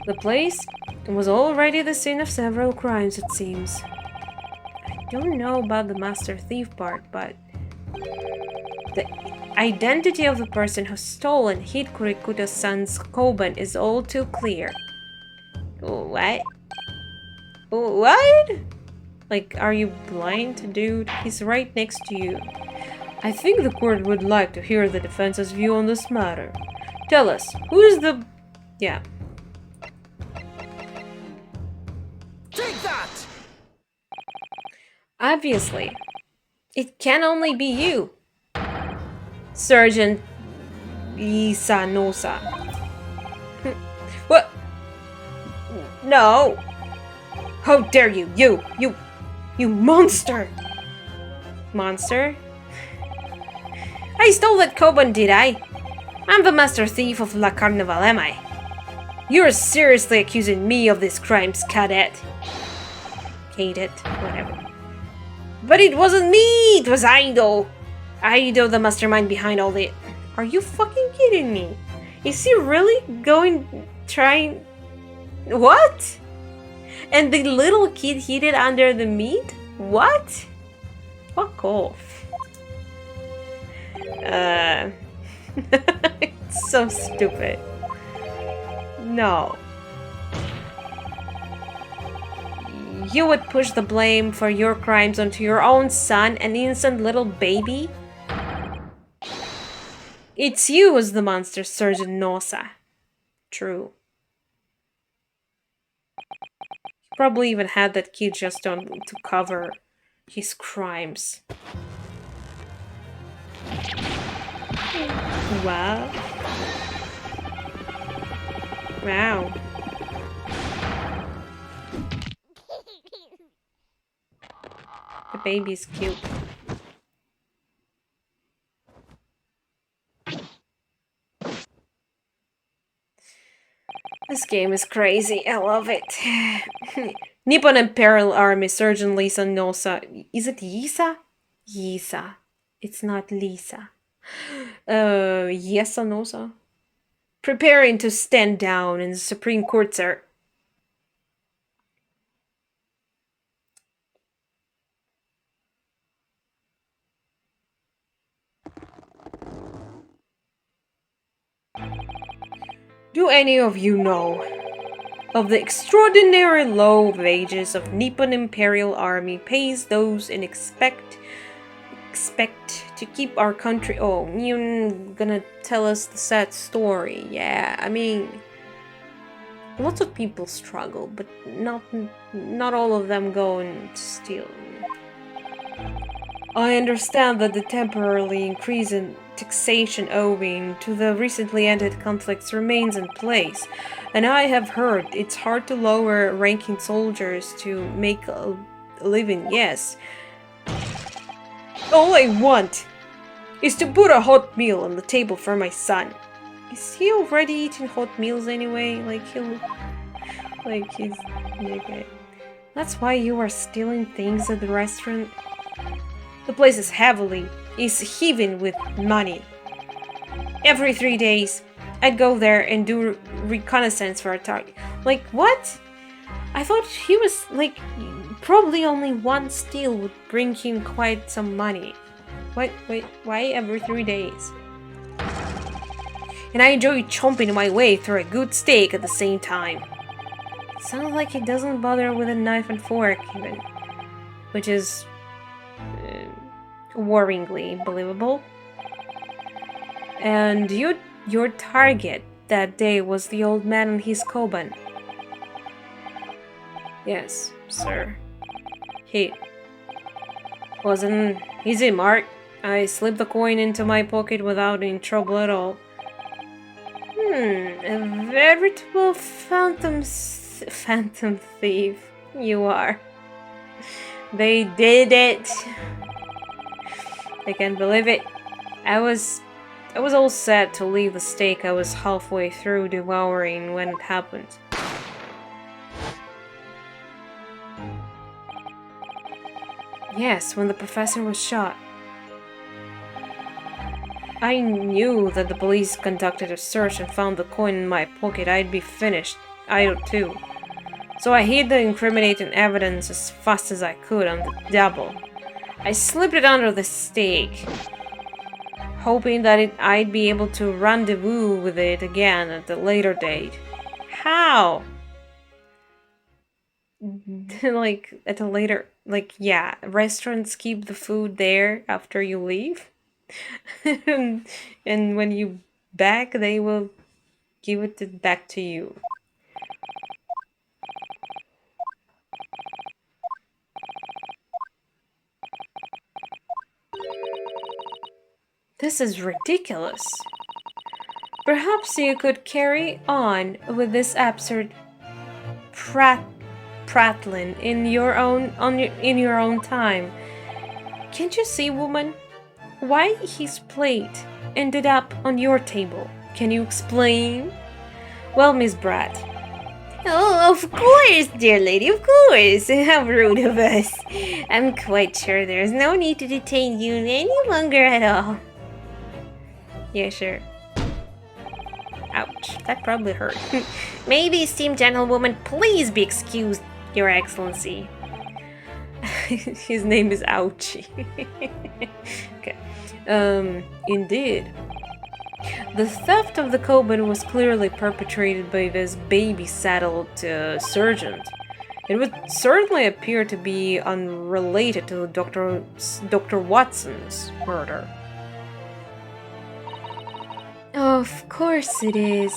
The place was already the scene of several crimes, it seems. I don't know about the master thief part, but the identity of the person who stole and hid Kurikuto's son's Koban is all too clear. What? What? Like, are you blind, dude? He's right next to you. I think the court would like to hear the defense's view on this matter. Tell us, who is the... Yeah. Take that! Obviously. It can only be you. Sergeant Isanosa. What? No. How dare you? You monster! Monster? I stole that Koban, did I? I'm the master thief of La Carnival, am I? You're seriously accusing me of these crimes, cadet. Cadet, whatever. But it wasn't me! It was Aido! Aido, the mastermind behind all the... Are you fucking kidding me? Is he really trying... What? And the little kid hid it under the meat? What? Fuck off. It's so stupid. No. You would push the blame for your crimes onto your own son, an innocent little baby? It's you who's the monster, Sergeant Nosa. True. Probably even had that kid just on to cover his crimes. Wow. Wow. The baby's cute. This game is crazy. I love it. Nippon Imperial Army Sergeant Lisa Nosa. Is it Yisa? Yisa. It's not Lisa. Yes, Nosa. Preparing to stand down in the Supreme Court, sir. Do any of you know of the extraordinary low wages of Nippon Imperial Army pays those in expect to keep our country... Oh, you're gonna tell us the sad story. Yeah, I mean... Lots of people struggle, but not all of them go and steal. I understand that the temporarily increase in taxation owing to the recently ended conflicts remains in place, and I have heard it's hard to lower ranking soldiers to make a living, yes. All I want is to put a hot meal on the table for my son. Is he already eating hot meals anyway? He's... Okay. That's why you are stealing things at the restaurant? The place is heaving with money. Every 3 days, I'd go there and do reconnaissance for a target. Like, what? I thought he was, probably only one steal would bring him quite some money. Wait, why every 3 days? And I enjoy chomping my way through a good steak at the same time. It sounds like he doesn't bother with a knife and fork, even. Which is... worryingly believable. And your target that day was the old man and his koban. Yes, sir. He wasn't easy, Mark. I slipped the coin into my pocket without any trouble at all. A veritable phantom thief you are. They did it. I can't believe it. I was all set to leave the steak I was halfway through devouring when it happened. Yes, when the professor was shot. I knew that the police conducted a search and found the coin in my pocket. I'd be finished. I too. So I hid the incriminating evidence as fast as I could on the double. I slipped it under the steak, hoping that I'd be able to rendezvous with it again at a later date. How? Like, at a later... Like, yeah, restaurants keep the food there after you leave. And when you back, they will give it back to you. This is ridiculous. Perhaps you could carry on with this absurd prattling in your own time. Can't you see, woman, why his plate ended up on your table? Can you explain? Well, Miss Bratt. Oh, of course, dear lady, of course. How rude of us. I'm quite sure there's no need to detain you any longer at all. Yeah, sure. Ouch, that probably hurt. May the esteemed gentlewoman please be excused, Your Excellency. His name is Ouchie. Okay. Indeed. The theft of the koban was clearly perpetrated by this baby-saddled sergeant. It would certainly appear to be unrelated to Dr. Watson's murder. Of course it is.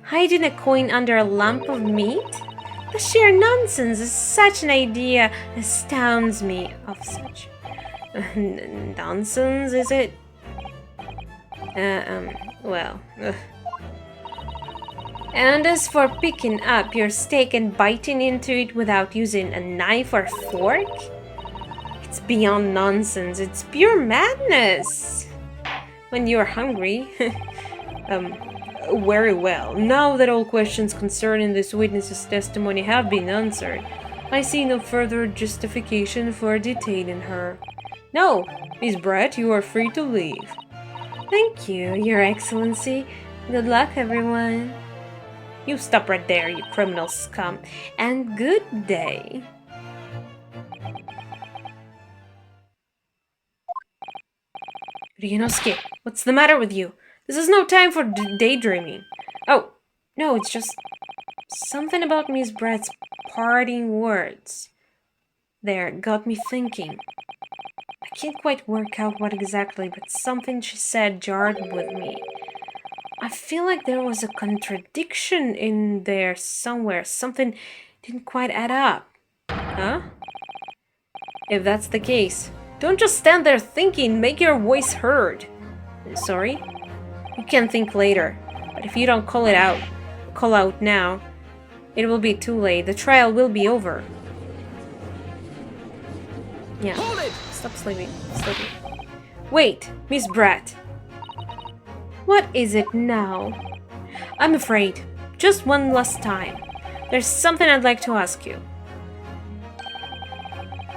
Hiding a coin under a lump of meat? The sheer nonsense of such an idea astounds me. Of such nonsense, is it? Well. And as for picking up your steak and biting into it without using a knife or fork? It's beyond nonsense. It's pure madness. When you're hungry. Very well. Now that all questions concerning this witness's testimony have been answered, I see no further justification for detaining her. No, Miss Bratt, you are free to leave. Thank you, Your Excellency. Good luck, everyone. You stop right there, you criminal scum, and good day. Ryunosuke, what's the matter with you? This is no time for daydreaming. Oh, no, it's just something about Miss Bratt's parting words. There, got me thinking. I can't quite work out what exactly, but something she said jarred with me. I feel like there was a contradiction in there somewhere. Something didn't quite add up. Huh? If that's the case, don't just stand there thinking, make your voice heard. Sorry? You can think later, but if you don't call out now, it will be too late. The trial will be over. Yeah. Hold it! Stop sleeping. Wait, Miss Bratt. What is it now? I'm afraid. Just one last time. There's something I'd like to ask you.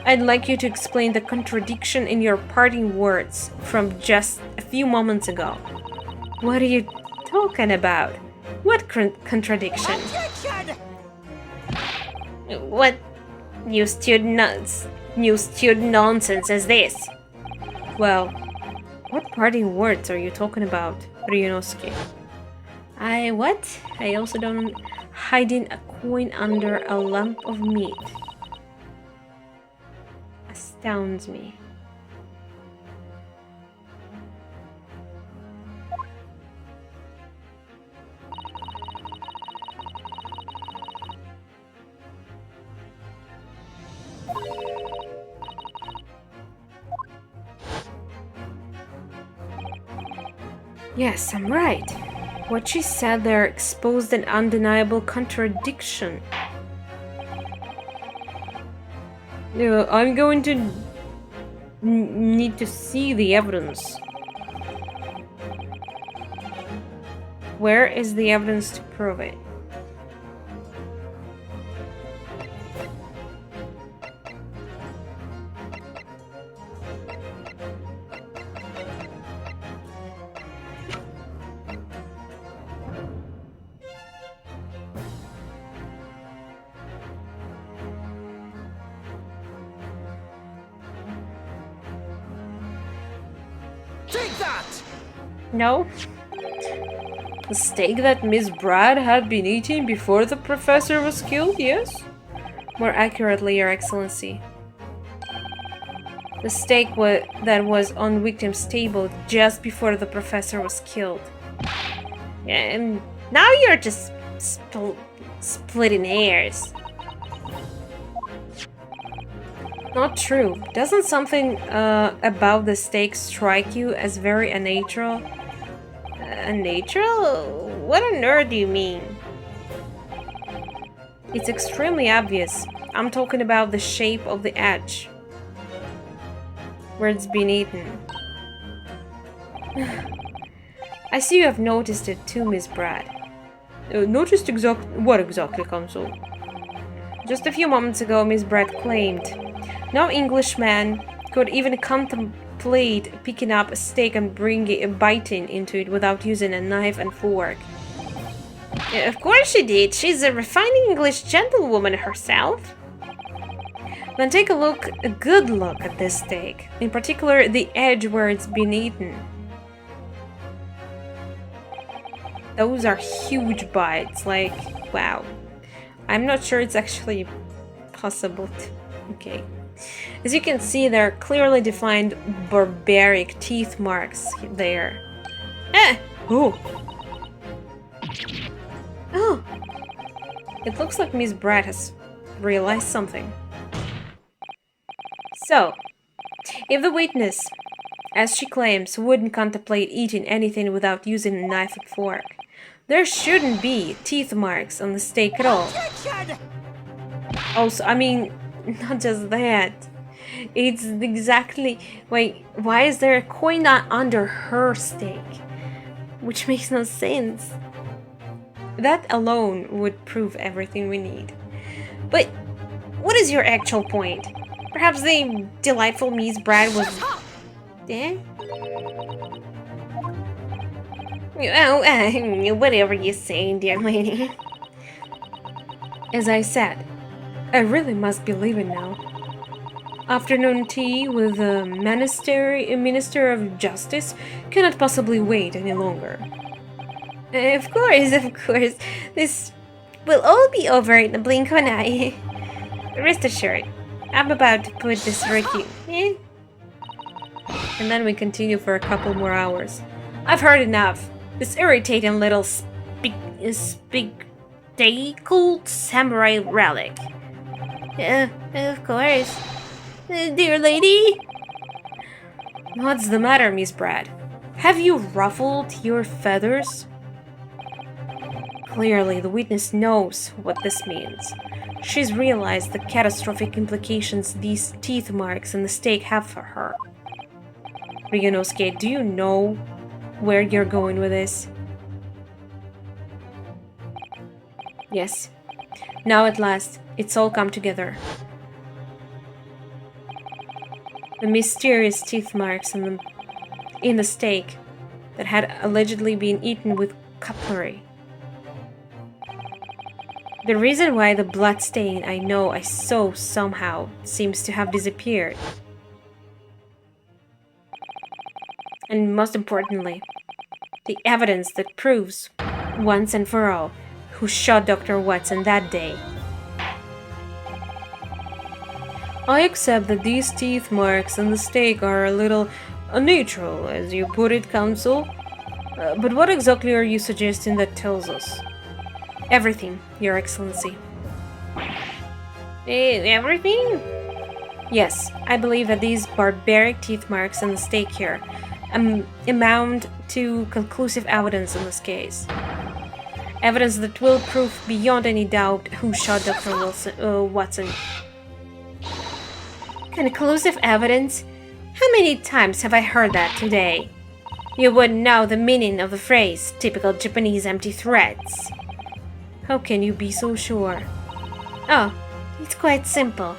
I'd like you to explain the contradiction in your parting words from just a few moments ago. What are you talking about? What contradiction? Objection! What new stupid nonsense is this? Well, what parting words are you talking about, Ryunosuke? What? I also don't... Hiding a coin under a lump of meat astounds me. Yes, I'm right. What she said there exposed an undeniable contradiction. I'm going to need to see the evidence. Where is the evidence to prove it? Take that! No? The steak that Miss Brad had been eating before the professor was killed, yes? More accurately, Your Excellency. The steak that was on victim's table just before the professor was killed. Yeah, and now you're just splitting hairs. Not true. Doesn't something about the steak strike you as very unnatural? Unnatural? What on earth do you mean? It's extremely obvious. I'm talking about the shape of the edge. Where it's been eaten. I see you have noticed it too, Miss Brad. Noticed what exactly, Counsel? Just a few moments ago, Miss Brad claimed no Englishman could even contemplate picking up a steak and biting into it without using a knife and fork. Of course she did. She's a refined English gentlewoman herself. Then take a good look at this steak. In particular, the edge where it's been eaten. Those are huge bites, like, wow. I'm not sure it's actually possible to... Okay. As you can see, there are clearly defined barbaric teeth marks there. Oh! Oh! It looks like Miss Brad has realized something. So, if the witness, as she claims, wouldn't contemplate eating anything without using a knife and fork, there shouldn't be teeth marks on the steak at all. Also, I mean, not just that. It's exactly... Wait, why is there a coin under her steak? Which makes no sense. That alone would prove everything we need. But what is your actual point? Perhaps the delightful Miss Brad was... Eh? Oh, whatever you say, dear lady. As I said, I really must be leaving now. Afternoon tea with the Minister of Justice cannot possibly wait any longer. Of course. This will all be over in a blink of an eye. Rest assured, I'm about to put this rookie... Eh? And then we continue for a couple more hours. I've heard enough. This irritating little spectacled samurai relic. Of course. Dear lady? What's the matter, Miss Brad? Have you ruffled your feathers? Clearly, the witness knows what this means. She's realized the catastrophic implications these teeth marks and the steak have for her. Ryunosuke, do you know where you're going with this? Yes. Now at last, it's all come together. The mysterious teeth marks in the steak that had allegedly been eaten with cutlery. The reason why the blood stain I saw somehow seems to have disappeared. And most importantly, the evidence that proves, once and for all, who shot Dr. Watson that day. I accept that these teeth marks on the steak are a little unnatural, as you put it, Counsel. But what exactly are you suggesting that tells us? Everything, Your Excellency. Everything? Yes, I believe that these barbaric teeth marks on the steak here amount to conclusive evidence in this case. Evidence that will prove beyond any doubt who shot Dr. Watson. Conclusive evidence? How many times have I heard that today? You wouldn't know the meaning of the phrase, typical Japanese empty threats. How can you be so sure? Oh, it's quite simple.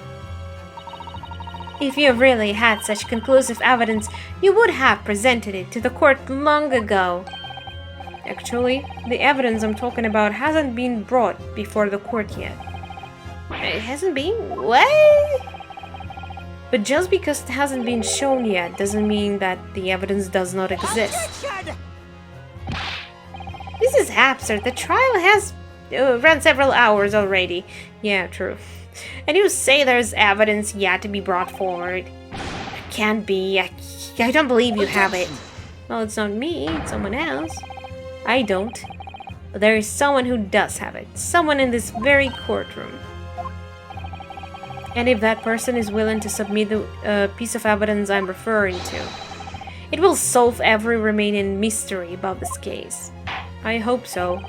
If you really had such conclusive evidence, you would have presented it to the court long ago. Actually, the evidence I'm talking about hasn't been brought before the court yet. It hasn't been? What? But just because it hasn't been shown yet doesn't mean that the evidence does not exist. This is absurd. The trial has run several hours already. Yeah, true. And you say there's evidence yet to be brought forward. It can't be. I don't believe you have it. Well, it's not me. It's someone else. I don't. But there is someone who does have it. Someone in this very courtroom. And if that person is willing to submit the piece of evidence I'm referring to, it will solve every remaining mystery about this case. I hope so.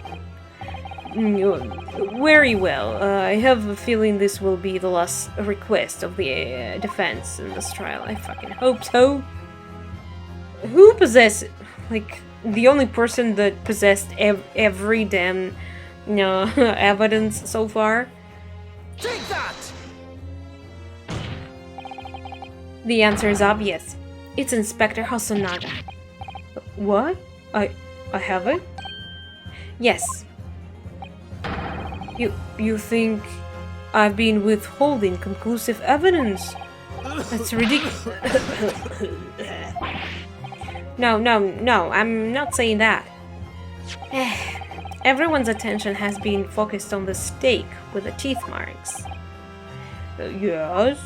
Very well. I have a feeling this will be the last request of the defense in this trial. I fucking hope so. Who possessed, like, the only person that possessed every damn, evidence so far? Take that! The answer is obvious. It's Inspector Hosonaga. What? I have it? Yes. You think I've been withholding conclusive evidence? That's ridiculous. No, I'm not saying that. Everyone's attention has been focused on the stake with the teeth marks. Yes?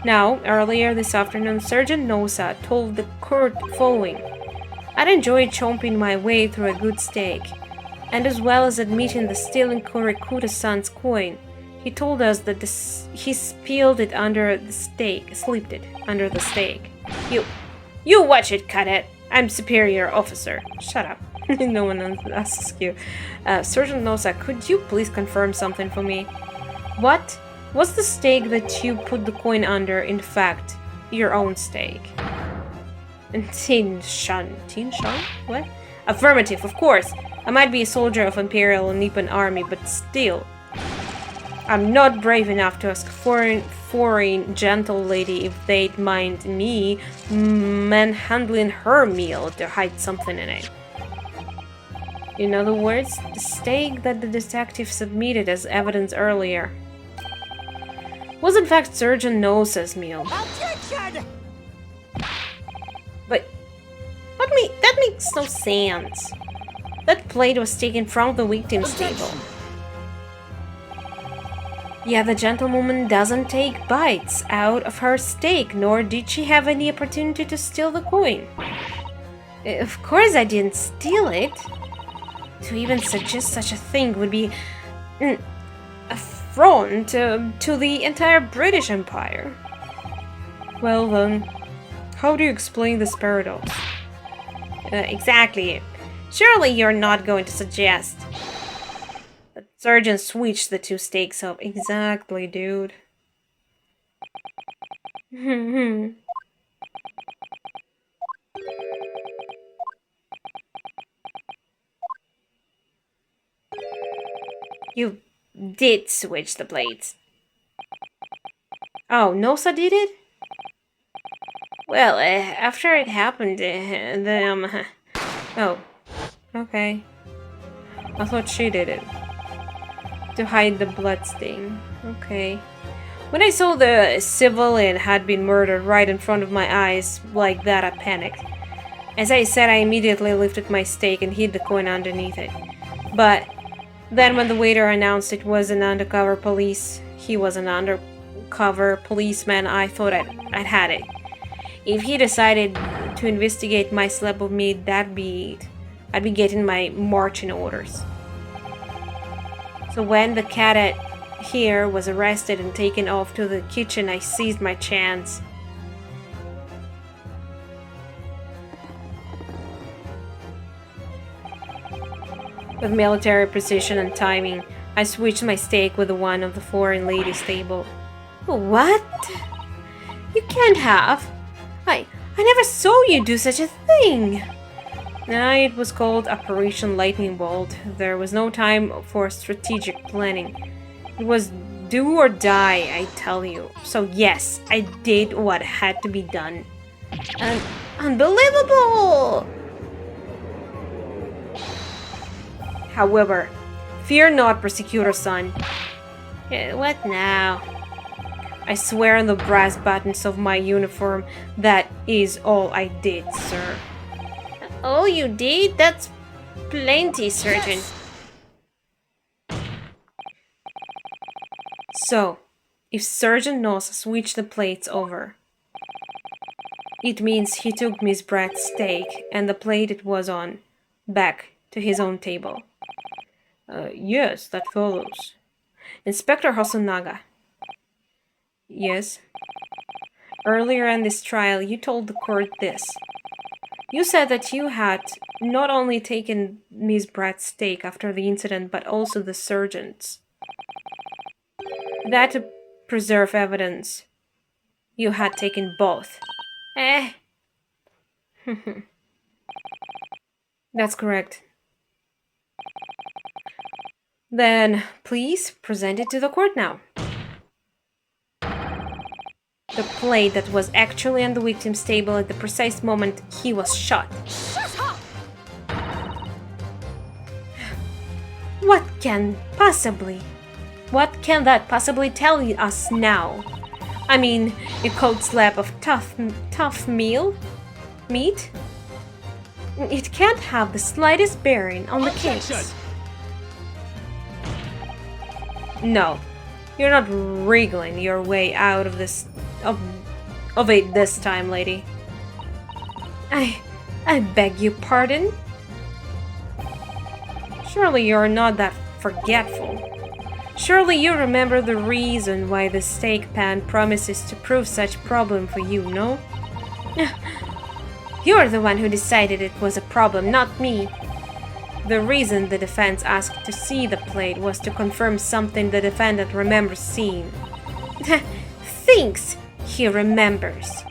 Now, earlier this afternoon, Sergeant Nosa told the court the following. I'd enjoyed chomping my way through a good steak, and as well as admitting the stealing Kurikuta-san's coin, he told us that he spilled it under the steak, slipped it under the steak. You watch it, cadet. I'm superior officer. Shut up. No one asks you. Sergeant Nosa, could you please confirm something for me? What? Was the stake that you put the coin under, in fact, your own stake? Tin Shan? What? Affirmative, of course. I might be a soldier of Imperial and Nippon Army, but still. I'm not brave enough to ask foreign gentle lady if they'd mind me manhandling her meal to hide something in it. In other words, the stake that the detective submitted as evidence earlier was in fact Sergeant Nosa's meal. Objection! But that makes no sense. That plate was taken from the victim's table. Yeah, the gentlewoman doesn't take bites out of her steak, nor did she have any opportunity to steal the coin. Of course I didn't steal it. To even suggest such a thing would be an affront to the entire British Empire. Well then, how do you explain this paradox? Exactly. Surely you're not going to suggest that Sergeant switched the two steaks up. Exactly, dude. You did switch the plates. Oh, Nosa did it? Well, after it happened, oh, okay. I thought she did it. To hide the blood stain. Okay. When I saw the civilian had been murdered right in front of my eyes like that, I panicked. As I said, I immediately lifted my stake and hid the coin underneath it. But then when the waiter announced it was an undercover he was an undercover policeman, I thought I'd had it. If he decided to investigate my slab of meat, that'd be it. I'd be getting my marching orders. So when the cadet here was arrested and taken off to the kitchen, I seized my chance. With military precision and timing, I switched my stake with the one of the foreign lady's table. What? You can't have. I never saw you do such a thing. It was called Operation Lightning Bolt. There was no time for strategic planning. It was do or die, I tell you. So yes, I did what had to be done. Unbelievable! However, fear not, prosecutor son. What now? I swear on the brass buttons of my uniform that is all I did, sir. All you did? That's plenty, Sergeant. Yes. So, if Sergeant knows switch the plates over, it means he took Miss Bratt's steak and the plate it was on back to his own table. Yes, that follows. Inspector Hosonaga. Yes. Earlier in this trial, you told the court this. You said that you had not only taken Miss Bratt's steak after the incident, but also the surgeon's. That to preserve evidence, you had taken both. That's correct. Then, please present it to the court now. The plate that was actually on the victim's table at the precise moment he was shot. Shut up! What can that possibly tell us now? I mean, a cold slab of tough meat? It can't have the slightest bearing on the case. No, you're not wriggling your way out of this of it this time, lady. I beg your pardon? Surely you're not that forgetful. Surely you remember the reason why the steak pan promises to prove such problem for you, no? You're the one who decided it was a problem, not me. The reason the defense asked to see the plate was to confirm something the defendant remembers seeing. Thinks he remembers.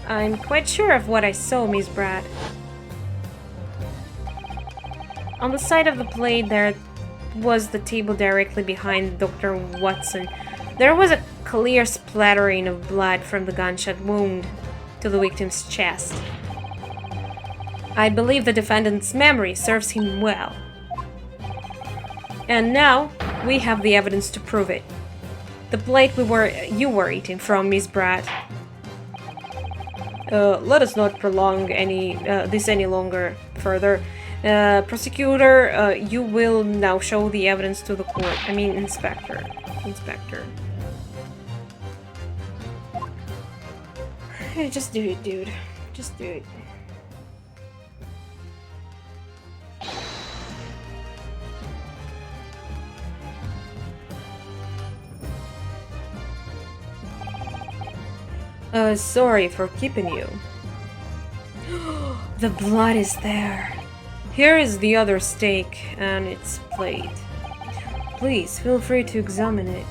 I'm quite sure of what I saw, Miss Bratt. On the side of the plate there was the table directly behind Dr. Watson. There was a clear splattering of blood from the gunshot wound to the victim's chest. I believe the defendant's memory serves him well. And now, we have the evidence to prove it. The plate you were eating from, Miss Bratt. Let us not prolong this any longer further. Prosecutor, you will now show the evidence to the court. I mean, Inspector. Just do it, dude. Just do it. Sorry for keeping you. The blood is there. Here is the other steak and its plate. Please feel free to examine it.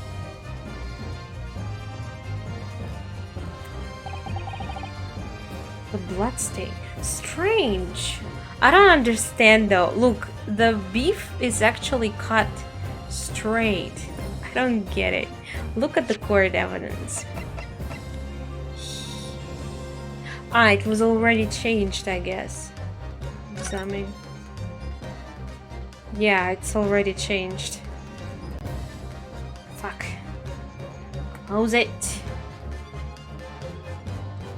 The blood steak. Strange. I don't understand though. Look, the beef is actually cut straight. I don't get it. Look at the court evidence. It was already changed, I guess. Examine. Yeah, it's already changed. Fuck. Close it.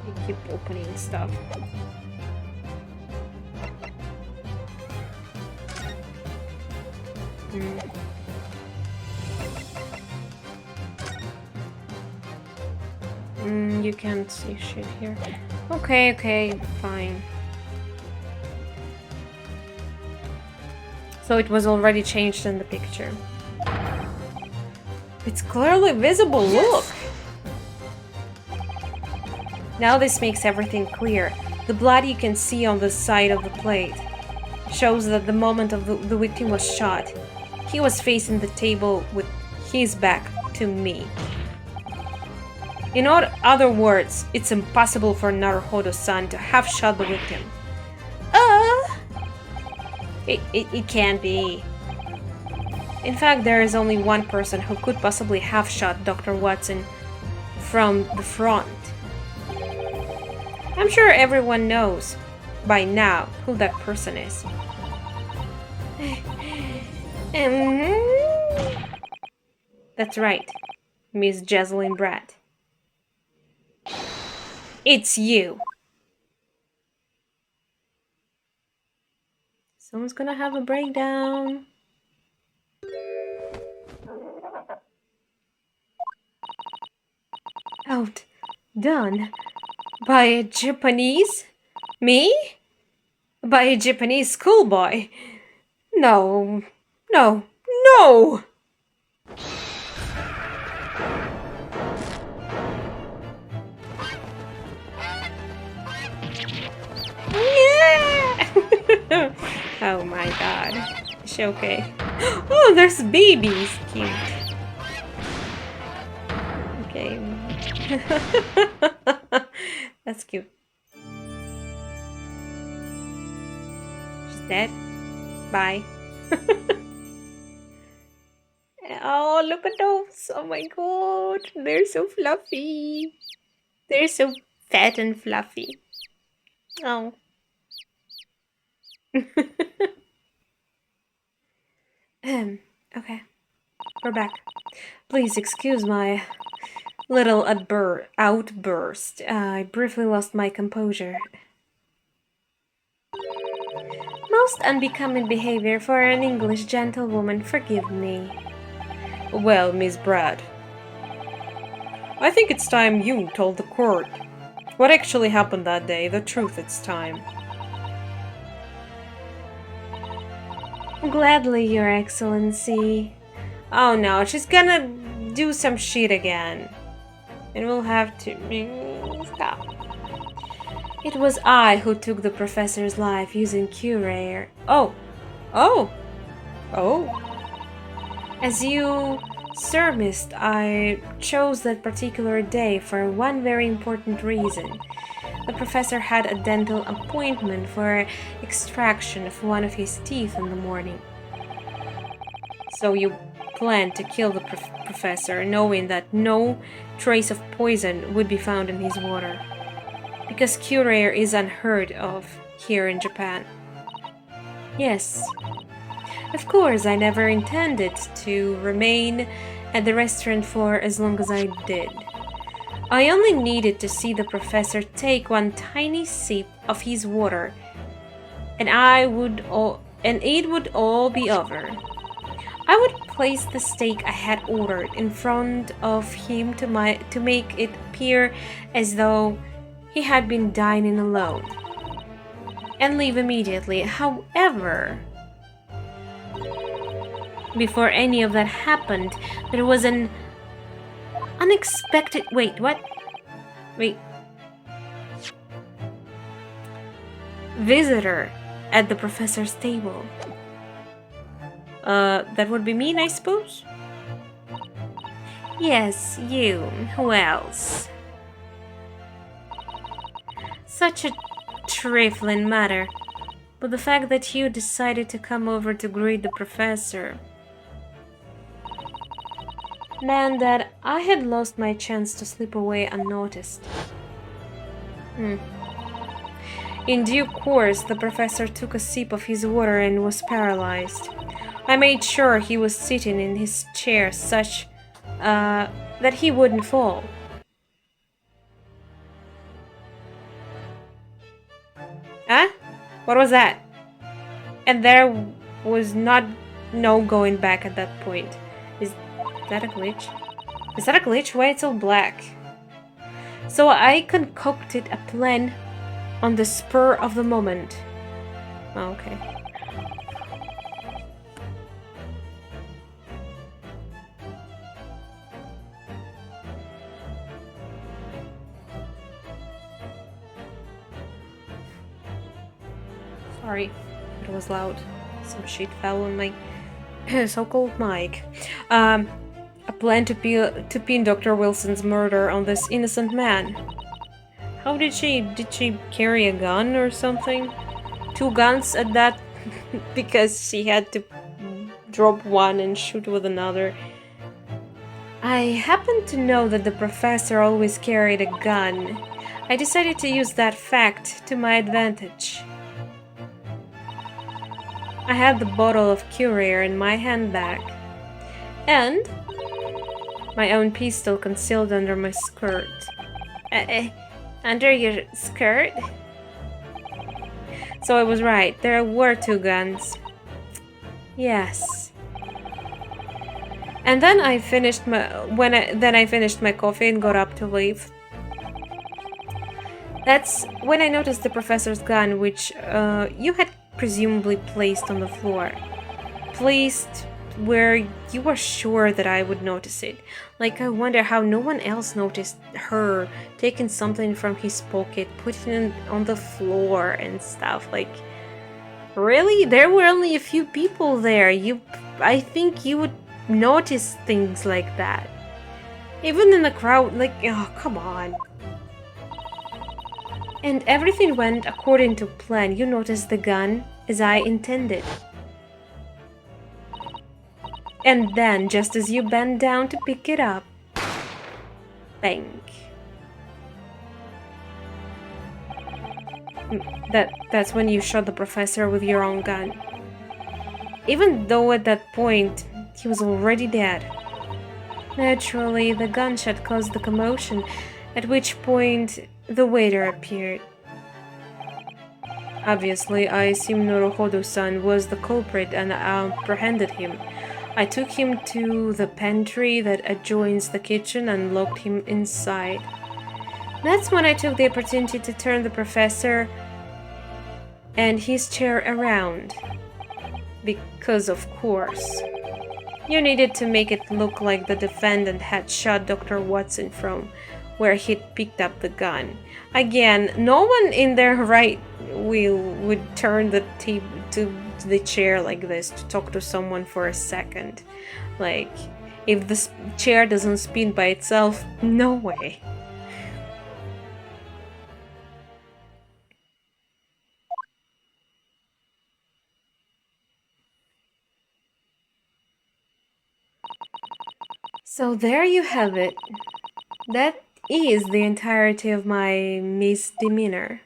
You keep opening stuff. You can't see shit here. Okay, fine. So it was already changed in the picture. It's clearly visible, look! Now this makes everything clear. The blood you can see on the side of the plate. shows that the moment of the victim was shot, he was facing the table with his back to me. In other words, it's impossible for Naruhodo-san to have shot the victim. It can't be. In fact, there is only one person who could possibly have shot Dr. Watson from the front. I'm sure everyone knows by now who that person is. That's right, Miss Jessalyn Bratt. It's you. Someone's gonna have a breakdown. Outdone by a Japanese? Me? By a Japanese schoolboy? No, no, no! Yeah! Oh my god. Is she okay? Oh, there's babies! Cute. Okay. That's cute. She's dead. Bye. Oh, look at those! Oh my god, they're so fluffy. They're so fat and fluffy. Oh. Okay. We're back. Please excuse my little outburst. I briefly lost my composure. Most unbecoming behavior for an English gentlewoman, forgive me. Well, Miss Brad, I think it's time you told the court what actually happened that day. The truth, it's time. Gladly, Your Excellency. Oh no, she's gonna do some shit again. And we'll have to... Stop. It was I who took the professor's life using QIWI. Oh! As you, Sir Mist, I chose that particular day for one very important reason. The professor had a dental appointment for extraction of one of his teeth in the morning. So you planned to kill the professor, knowing that no trace of poison would be found in his water. Because QIWI is unheard of here in Japan. Yes. Of course, I never intended to remain at the restaurant for as long as I did. I only needed to see the professor take one tiny sip of his water, and it would all be over. I would place the steak I had ordered in front of him to make it appear as though he had been dining alone, and leave immediately. However, before any of that happened, there was an unexpected... Wait, what? Wait. Visitor at the professor's table. That would be me, I suppose? Yes, you. Who else? Such a trifling matter, but the fact that you decided to come over to greet the professor meant that I had lost my chance to slip away unnoticed. In due course, the professor took a sip of his water and was paralyzed. I made sure he was sitting in his chair such that he wouldn't fall. Huh? What was that? And there was no going back at that point. Is that a glitch? Is that a glitch? Why it's all black? So I concocted a plan on the spur of the moment. Oh, okay. Sorry. That was loud. Some shit fell on my so-called mic. A plan to pin Dr. Wilson's murder on this innocent man. How did she carry a gun or something? Two guns at that because she had to drop one and shoot with another. I happen to know that the professor always carried a gun. I decided to use that fact to my advantage. I had the bottle of Courier in my handbag, and my own pistol concealed under my skirt. Under your skirt? So I was right, there were two guns. Yes. And then I finished my coffee and got up to leave. That's when I noticed the professor's gun, which you had presumably placed on the floor. Placed where you were sure that I would notice it. Like, I wonder how no one else noticed her taking something from his pocket, putting it on the floor and stuff. Like, really? There were only a few people there. I think you would notice things like that. Even in the crowd, like, oh, come on. And everything went according to plan. You noticed the gun as I intended. And then, just as you bent down to pick it up, bang. That's when you shot the professor with your own gun. Even though at that point, he was already dead. Naturally, the gunshot caused the commotion, at which point the waiter appeared. Obviously, I assumed Norohodo-san was the culprit and apprehended him. I took him to the pantry that adjoins the kitchen and locked him inside. That's when I took the opportunity to turn the professor and his chair around. Because, of course, you needed to make it look like the defendant had shot Dr. Watson from where he'd picked up the gun. Again, no one in their right will would turn the table to the chair like this to talk to someone for a second. Like, if the chair doesn't spin by itself, no way. So there you have it. That is the entirety of my misdemeanor.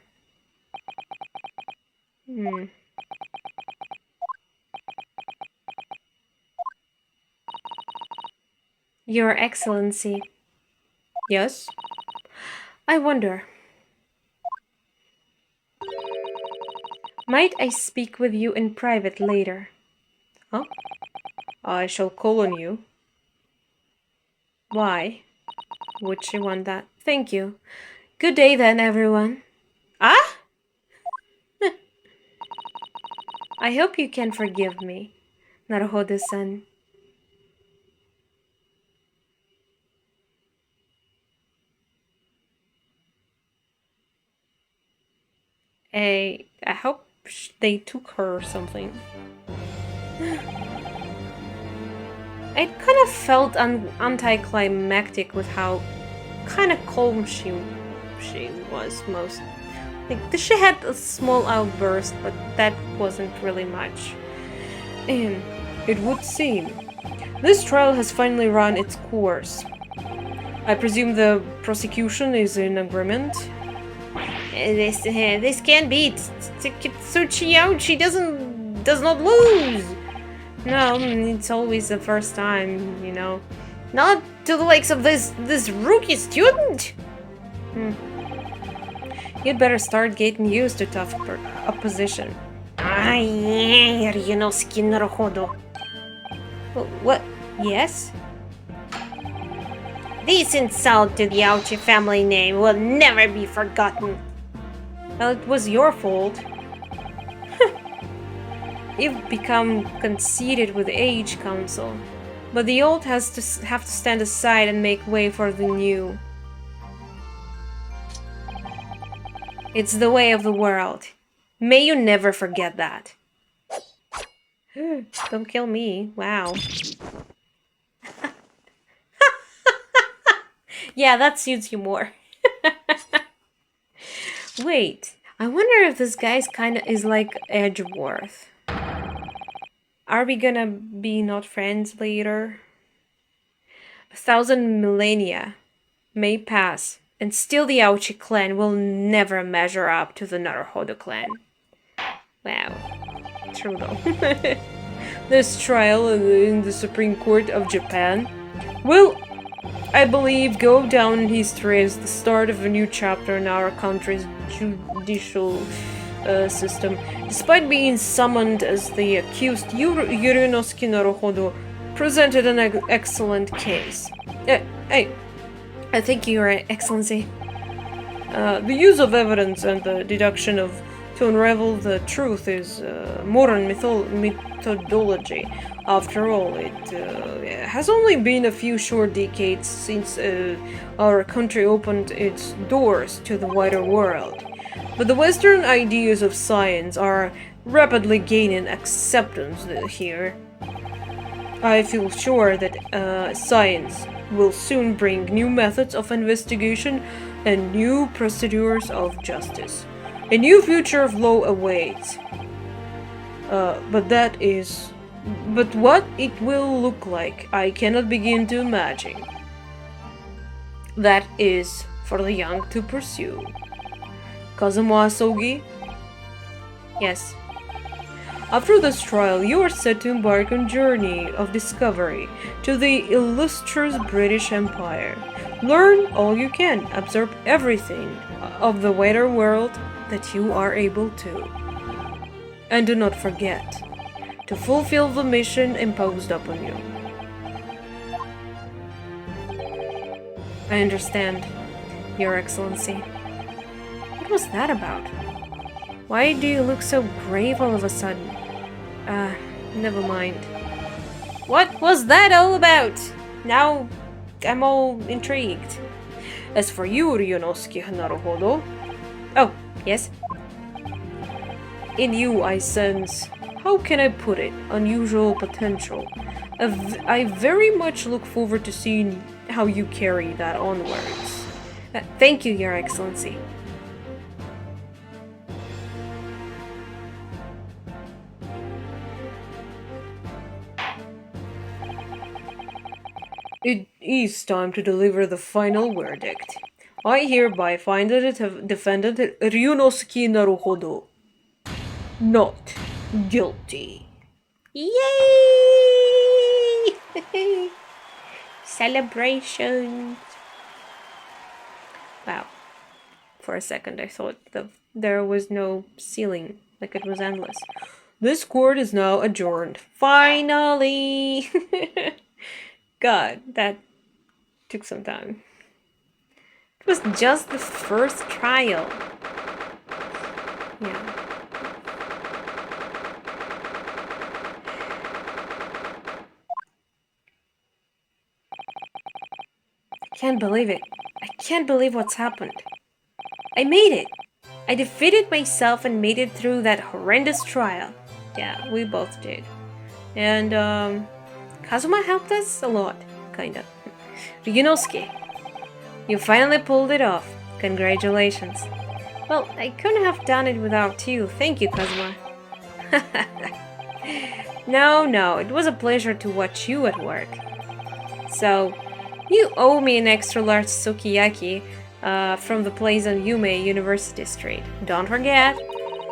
Your Excellency. Yes? I wonder. Might I speak with you in private later? Huh? I shall call on you. Why? Would she want that? Thank you. Good day then, everyone. Ah? I hope you can forgive me, Naruhodo-san. I hope they took her or something. It kind of felt anticlimactic with how kind of calm she was most. Like, she had a small outburst, but that wasn't really much. It would seem. This trial has finally run its course. I presume the prosecution is in agreement? This can't be. Tsuchiyo, she does not lose. No, it's always the first time, you know. Not to the likes of this rookie student. You'd better start getting used to tough opposition. What? Yes? This insult to the Auchi family name will never be forgotten. Well, it was your fault. You've become conceited with age, Council. But the old have to stand aside and make way for the new. It's the way of the world. May you never forget that. Don't kill me. Wow. Yeah, that suits you more. Wait, I wonder if this guy's kinda is like Edgeworth. Are we gonna be not friends later? 1,000 millennia may pass, and still the Auchi clan will never measure up to the Naruhodo clan. Wow. True though. This trial in the Supreme Court of Japan will, I believe, go down in history as the start of a new chapter in our country's judicial system. Despite being summoned as the accused, Yurinosuke Naruhodo presented an excellent case. Hey, thank you, Your Excellency. The use of evidence and the deduction of to unravel the truth is modern methodology. After all, it has only been a few short decades since our country opened its doors to the wider world. But the Western ideas of science are rapidly gaining acceptance here. I feel sure that science will soon bring new methods of investigation and new procedures of justice. A new future of law awaits. But what it will look like, I cannot begin to imagine. That is for the young to pursue. Kazuma Asogi? Yes. After this trial, you are set to embark on a journey of discovery to the illustrious British Empire. Learn all you can, absorb everything of the wider world that you are able to. And do not forget to fulfill the mission imposed upon you. I understand, Your Excellency. What was that about? Why do you look so grave all of a sudden? Never mind. What was that all about? Now I'm all intrigued. As for you, Ryunosuke Naruhodo... Oh, yes? In you I sense, how can I put it, unusual potential. I very much look forward to seeing how you carry that onwards. Thank you, Your Excellency. It is time to deliver the final verdict. I hereby find the defendant Ryunosuke Naruhodo not guilty. Yay! Celebrations! Wow. For a second I thought there was no ceiling, like it was endless. This court is now adjourned. Finally! God, that took some time. It was just the first trial. Yeah. I can't believe it. I can't believe what's happened. I made it. I defeated myself and made it through that horrendous trial. Yeah, we both did. And, Kazuma helped us a lot, kinda. Ryunosuke, you finally pulled it off. Congratulations. Well, I couldn't have done it without you. Thank you, Kazuma. No, it was a pleasure to watch you at work. So, you owe me an extra large sukiyaki from the place on Yume University Street. Don't forget.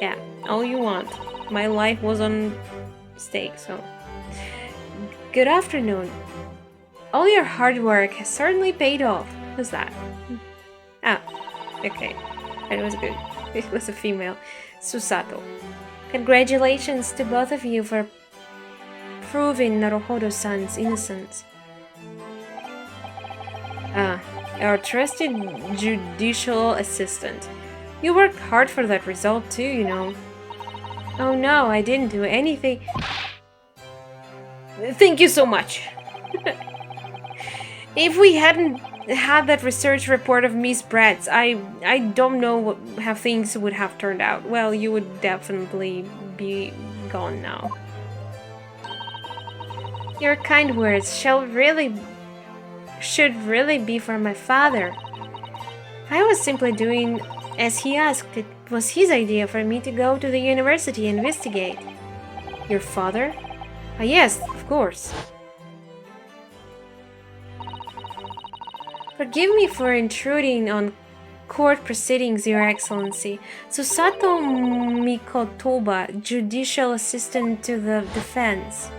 Yeah, all you want. My life was on stake, so... Good afternoon. All your hard work has certainly paid off. Who's that? Ah, okay. It was good. It was a female. Susato. Congratulations to both of you for proving Naruhodo-san's innocence. Our trusted judicial assistant. You worked hard for that result too, you know. Oh no, I didn't do anything. Thank you so much. If we hadn't had that research report of Miss Bratz, I don't know how things would have turned out. Well, you would definitely be gone now. Your kind words should really be for my father. I was simply doing as he asked. It was his idea for me to go to the university and investigate. Your father? Ah, yes, of course. Forgive me for intruding on court proceedings, Your Excellency. Susato Mikotoba, Judicial Assistant to the Defense.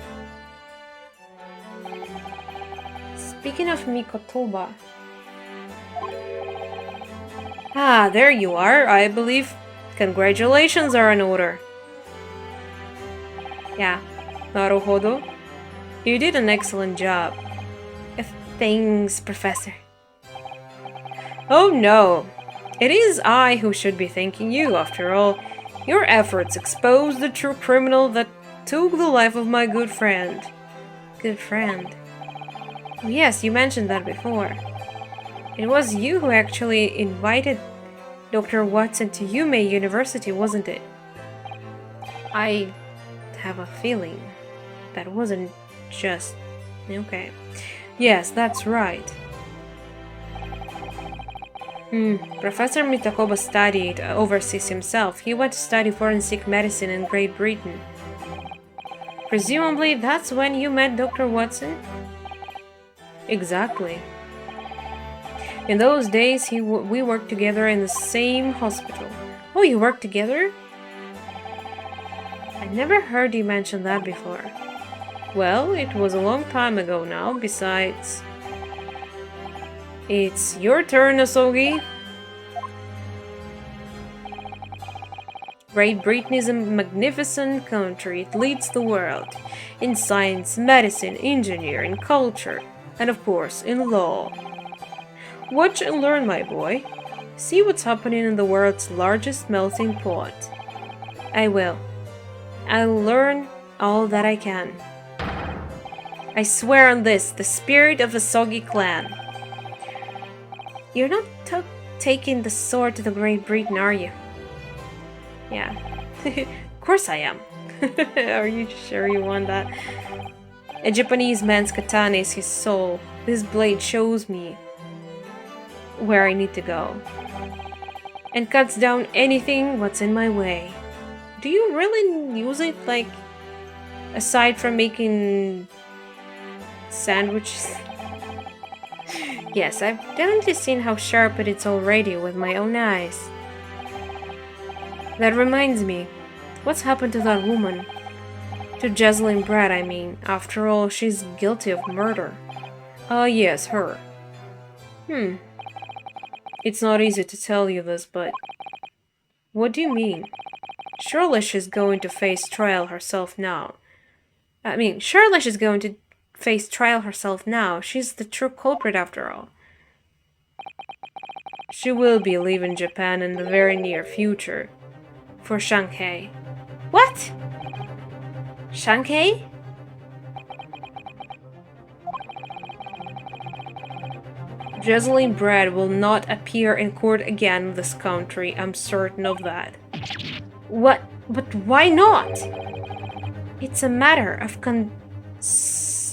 Speaking of Mikotoba. Ah, there you are, I believe. Congratulations are in order. Yeah, naruhodo. You did an excellent job. Thanks, Professor. Oh no, it is I who should be thanking you, after all. Your efforts exposed the true criminal that took the life of my good friend. Good friend? Oh, yes, you mentioned that before. It was you who actually invited Dr. Watson to Yume University, wasn't it? I have a feeling that wasn't just... Okay. Yes, that's right. Professor Mitakoba studied overseas himself. He went to study forensic medicine in Great Britain. Presumably, that's when you met Dr. Watson? Exactly. In those days, we worked together in the same hospital. Oh, you worked together? I never heard you mention that before. Well, it was a long time ago now, besides... It's your turn, Asogi. Great Britain is a magnificent country. It leads the world in science, medicine, engineering, culture, and of course, in law. Watch and learn, my boy. See what's happening in the world's largest melting pot. I will. I'll learn all that I can. I swear on this, the spirit of the Sogi clan. You're not taking the sword to the Great Britain, are you? Yeah. Of course I am. Are you sure you want that? A Japanese man's katana is his soul. This blade shows me where I need to go. And cuts down anything what's in my way. Do you really use it, like, aside from making sandwiches? Yes, I've definitely seen how sharp it is already with my own eyes. That reminds me, what's happened to that woman? To Jocelyn Brad, I mean. After all, she's guilty of murder. Ah, yes, her. It's not easy to tell you this, but... What do you mean? Surely she's going to face trial herself now. Surely she's going to face trial herself now. She's the true culprit after all. She will be leaving Japan in the very near future. For Shanghai. What? Shanghai? Jocelyn Brad will not appear in court again in this country, I'm certain of that. What? But why not? It's a matter of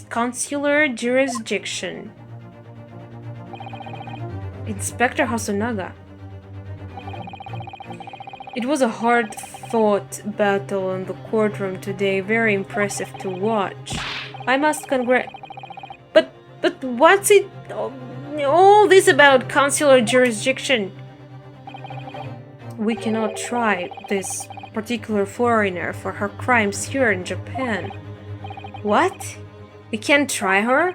consular jurisdiction. Inspector Hasunaga. It was a hard-fought battle in the courtroom today, very impressive to watch. I must But what's it... all this about consular jurisdiction? We cannot try this particular foreigner for her crimes here in Japan. What? We can't try her?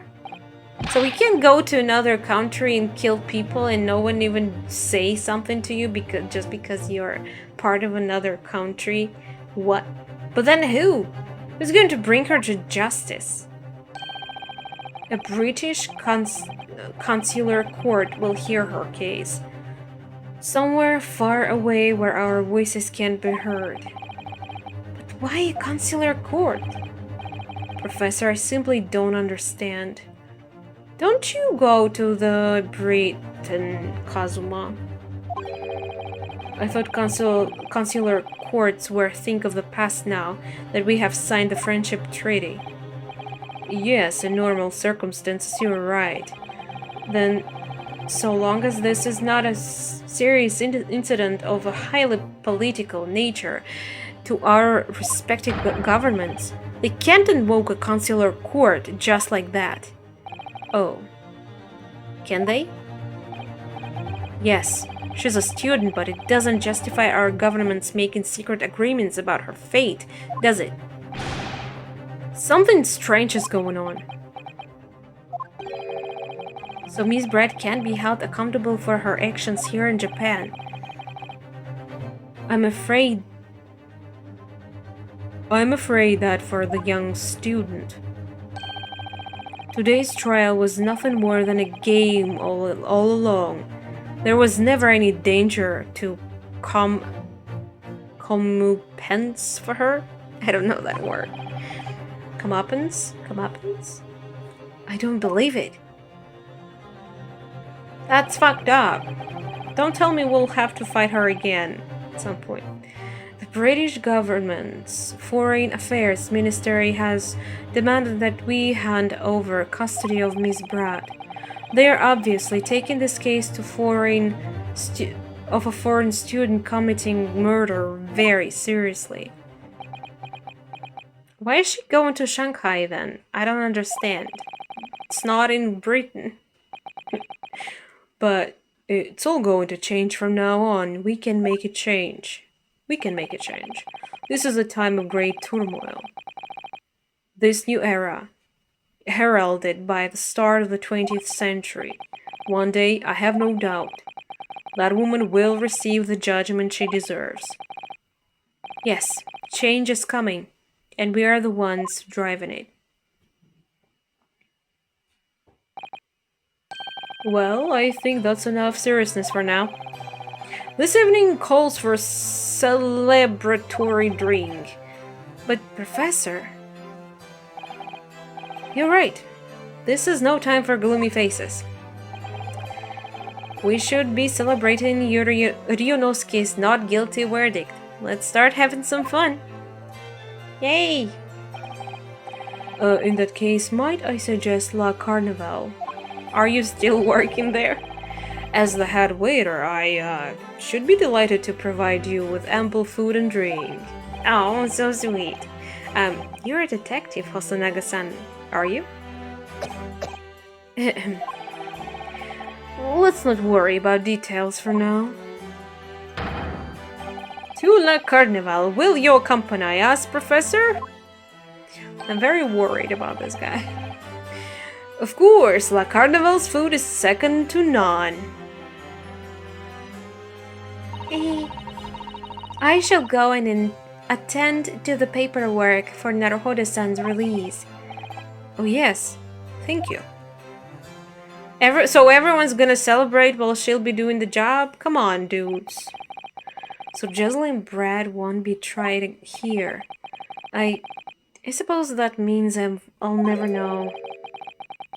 So we can't go to another country and kill people and no one even say something to you just because you're part of another country? What? But then who? Who's going to bring her to justice? A British consular court will hear her case. Somewhere far away where our voices can't be heard. But why a consular court? Professor, I simply don't understand. Don't you go to the Britain, Kazuma? I thought consular courts were a thing of the past now that we have signed the friendship treaty. Yes, in normal circumstances, you're right. Then, so long as this is not a serious incident of a highly political nature to our respective governments, they can't invoke a consular court just like that. Oh, can they? Yes, she's a student, but it doesn't justify our governments making secret agreements about her fate, does it? Something strange is going on. So Miss Brett can't be held accountable for her actions here in Japan. I'm afraid that for the young student, today's trial was nothing more than a game all along. There was never any danger to comeuppance for her? I don't know that word. Comeuppance? Comeuppance? I don't believe it. That's fucked up. Don't tell me we'll have to fight her again at some point. The British government's Foreign Affairs Ministry has demanded that we hand over custody of Miss Bratt. They are obviously taking this case to a foreign student committing murder very seriously. Why is she going to Shanghai then? I don't understand. It's not in Britain. But it's all going to change from now on. We can make it change. We can make it change. This is a time of great turmoil. This new era, heralded by the start of the 20th century. One day, I have no doubt, that woman will receive the judgment she deserves. Yes, change is coming, and we are the ones driving it. Well, I think that's enough seriousness for now. This evening calls for a celebratory drink. But, Professor... You're right. This is no time for gloomy faces. We should be celebrating Ryunosuke's not guilty verdict. Let's start having some fun. Yay! In that case, might I suggest La Carnival? Are you still working there? As the head waiter, I should be delighted to provide you with ample food and drink. Oh, so sweet. You're a detective, Hosonaga-san, are you? Let's not worry about details for now. To La Carnival, will you accompany us, Professor? I'm very worried about this guy. Of course, La Carnival's food is second to none. I shall go and attend to the paperwork for Naruhodo-san's release. Oh yes, thank you. So everyone's gonna celebrate while she'll be doing the job? Come on, dudes. So Jocelyn Brad won't be tried here. I suppose that means I'll never know.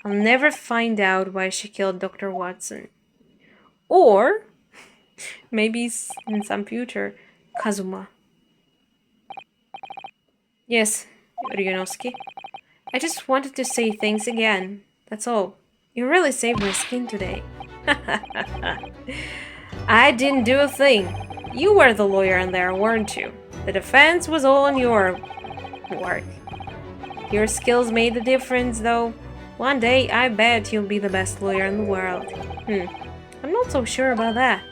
I'll never find out why she killed Dr. Watson. Or, maybe in some future, Kazuma. Yes, Ryunosuke. I just wanted to say thanks again. That's all. You really saved my skin today. I didn't do a thing. You were the lawyer in there, weren't you? The defense was all on your work. Your skills made the difference, though. One day, I bet you'll be the best lawyer in the world. I'm not so sure about that.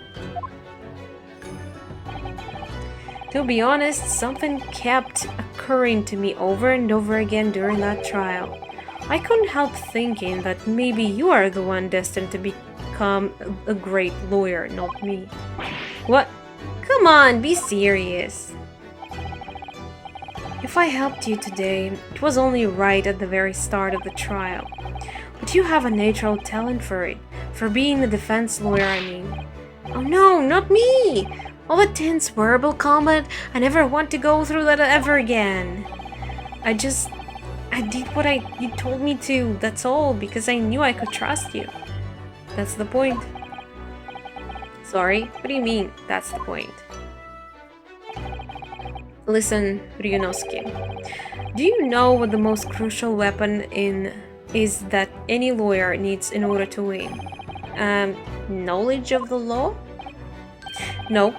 To be honest, something kept occurring to me over and over again during that trial. I couldn't help thinking that maybe you are the one destined to become a great lawyer, not me. What? Come on, be serious. If I helped you today, it was only right at the very start of the trial. But you have a natural talent for it. For being a defense lawyer, I mean. Oh no, not me! All the tense verbal combat, I never want to go through that ever again. I did what you told me to, that's all, because I knew I could trust you. That's the point. Sorry, what do you mean, that's the point? Listen, Ryunosuke. Do you know what the most crucial weapon in is that any lawyer needs in order to win? Knowledge of the law? No,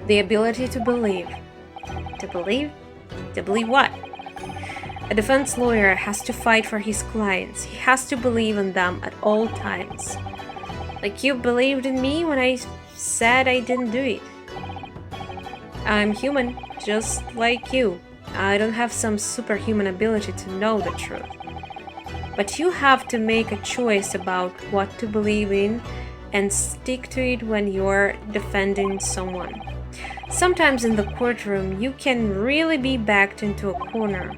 the ability to believe. To believe? To believe what? A defense lawyer has to fight for his clients. He has to believe in them at all times. Like you believed in me when I said I didn't do it. I'm human, just like you. I don't have some superhuman ability to know the truth. But you have to make a choice about what to believe in and stick to it when you're defending someone. Sometimes in the courtroom, you can really be backed into a corner,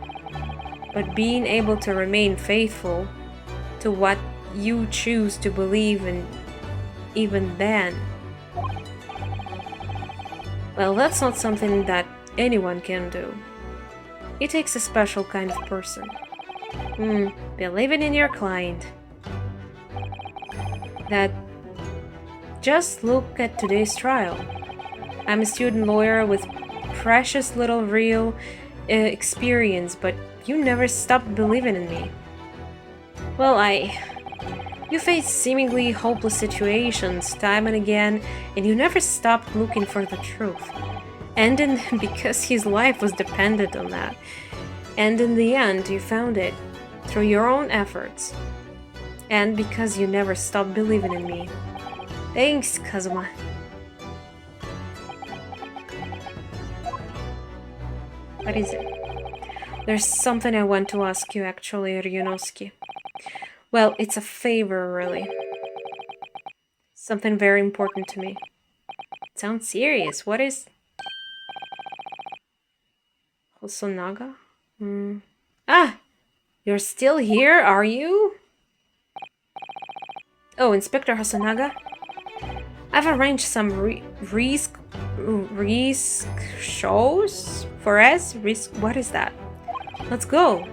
but being able to remain faithful to what you choose to believe in, even then, well, that's not something that anyone can do. It takes a special kind of person. Believing in your client. That just look at today's trial. I'm a student lawyer with precious little real experience, but you never stopped believing in me. Well, you face seemingly hopeless situations time and again, and you never stopped looking for the truth. And because his life was dependent on that. And in the end, you found it through your own efforts. And because you never stopped believing in me. Thanks, Kazuma. What is it? There's something I want to ask you actually, Ryunosuke. Well, it's a favor, really. Something very important to me. It sounds serious. What is... Hosonaga? Ah! You're still here, are you? Oh, Inspector Hosonaga? I've arranged some risk shows for us. Risk... What is that? Let's go.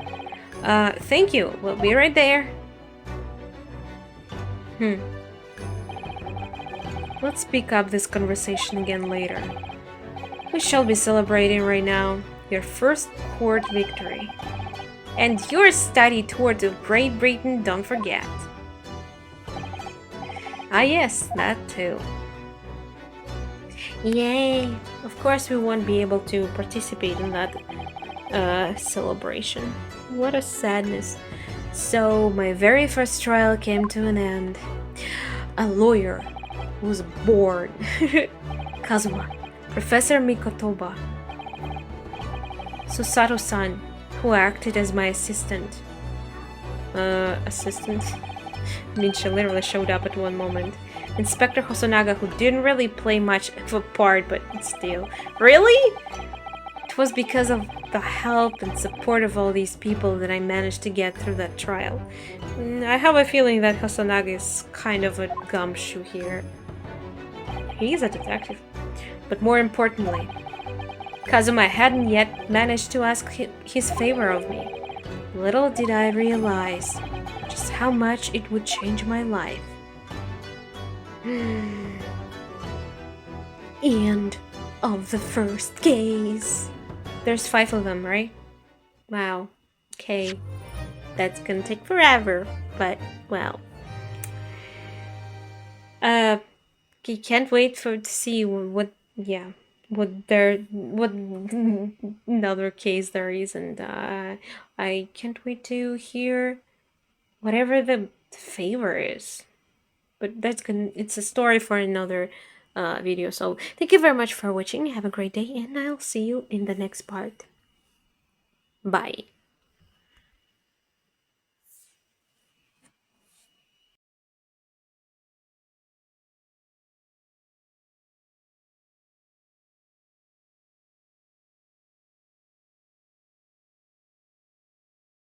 Thank you. We'll be right there. Let's pick up this conversation again later. We shall be celebrating right now your first court victory. And your study tour to Great Britain, don't forget. Ah yes, that too. Yay! Of course we won't be able to participate in that celebration. What a sadness. So my very first trial came to an end. A lawyer was born. Kazuma, Professor Mikotoba, Susato-san, who acted as my assistant. Assistant? I mean, she literally showed up at one moment. Inspector Hosonaga, who didn't really play much of a part, but still. Really? It was because of the help and support of all these people that I managed to get through that trial. I have a feeling that Hosonaga is kind of a gumshoe here. He's a detective. But more importantly, Kazuma hadn't yet managed to ask his favor of me. Little did I realize just how much it would change my life. End of the first case. There's 5 of them, right? Wow. Okay. That's gonna take forever, but well. Can't wait to see what another case there is, and I can't wait to hear whatever the favor is. But it's a story for another video. So thank you very much for watching. Have a great day, and I'll see you in the next part. Bye.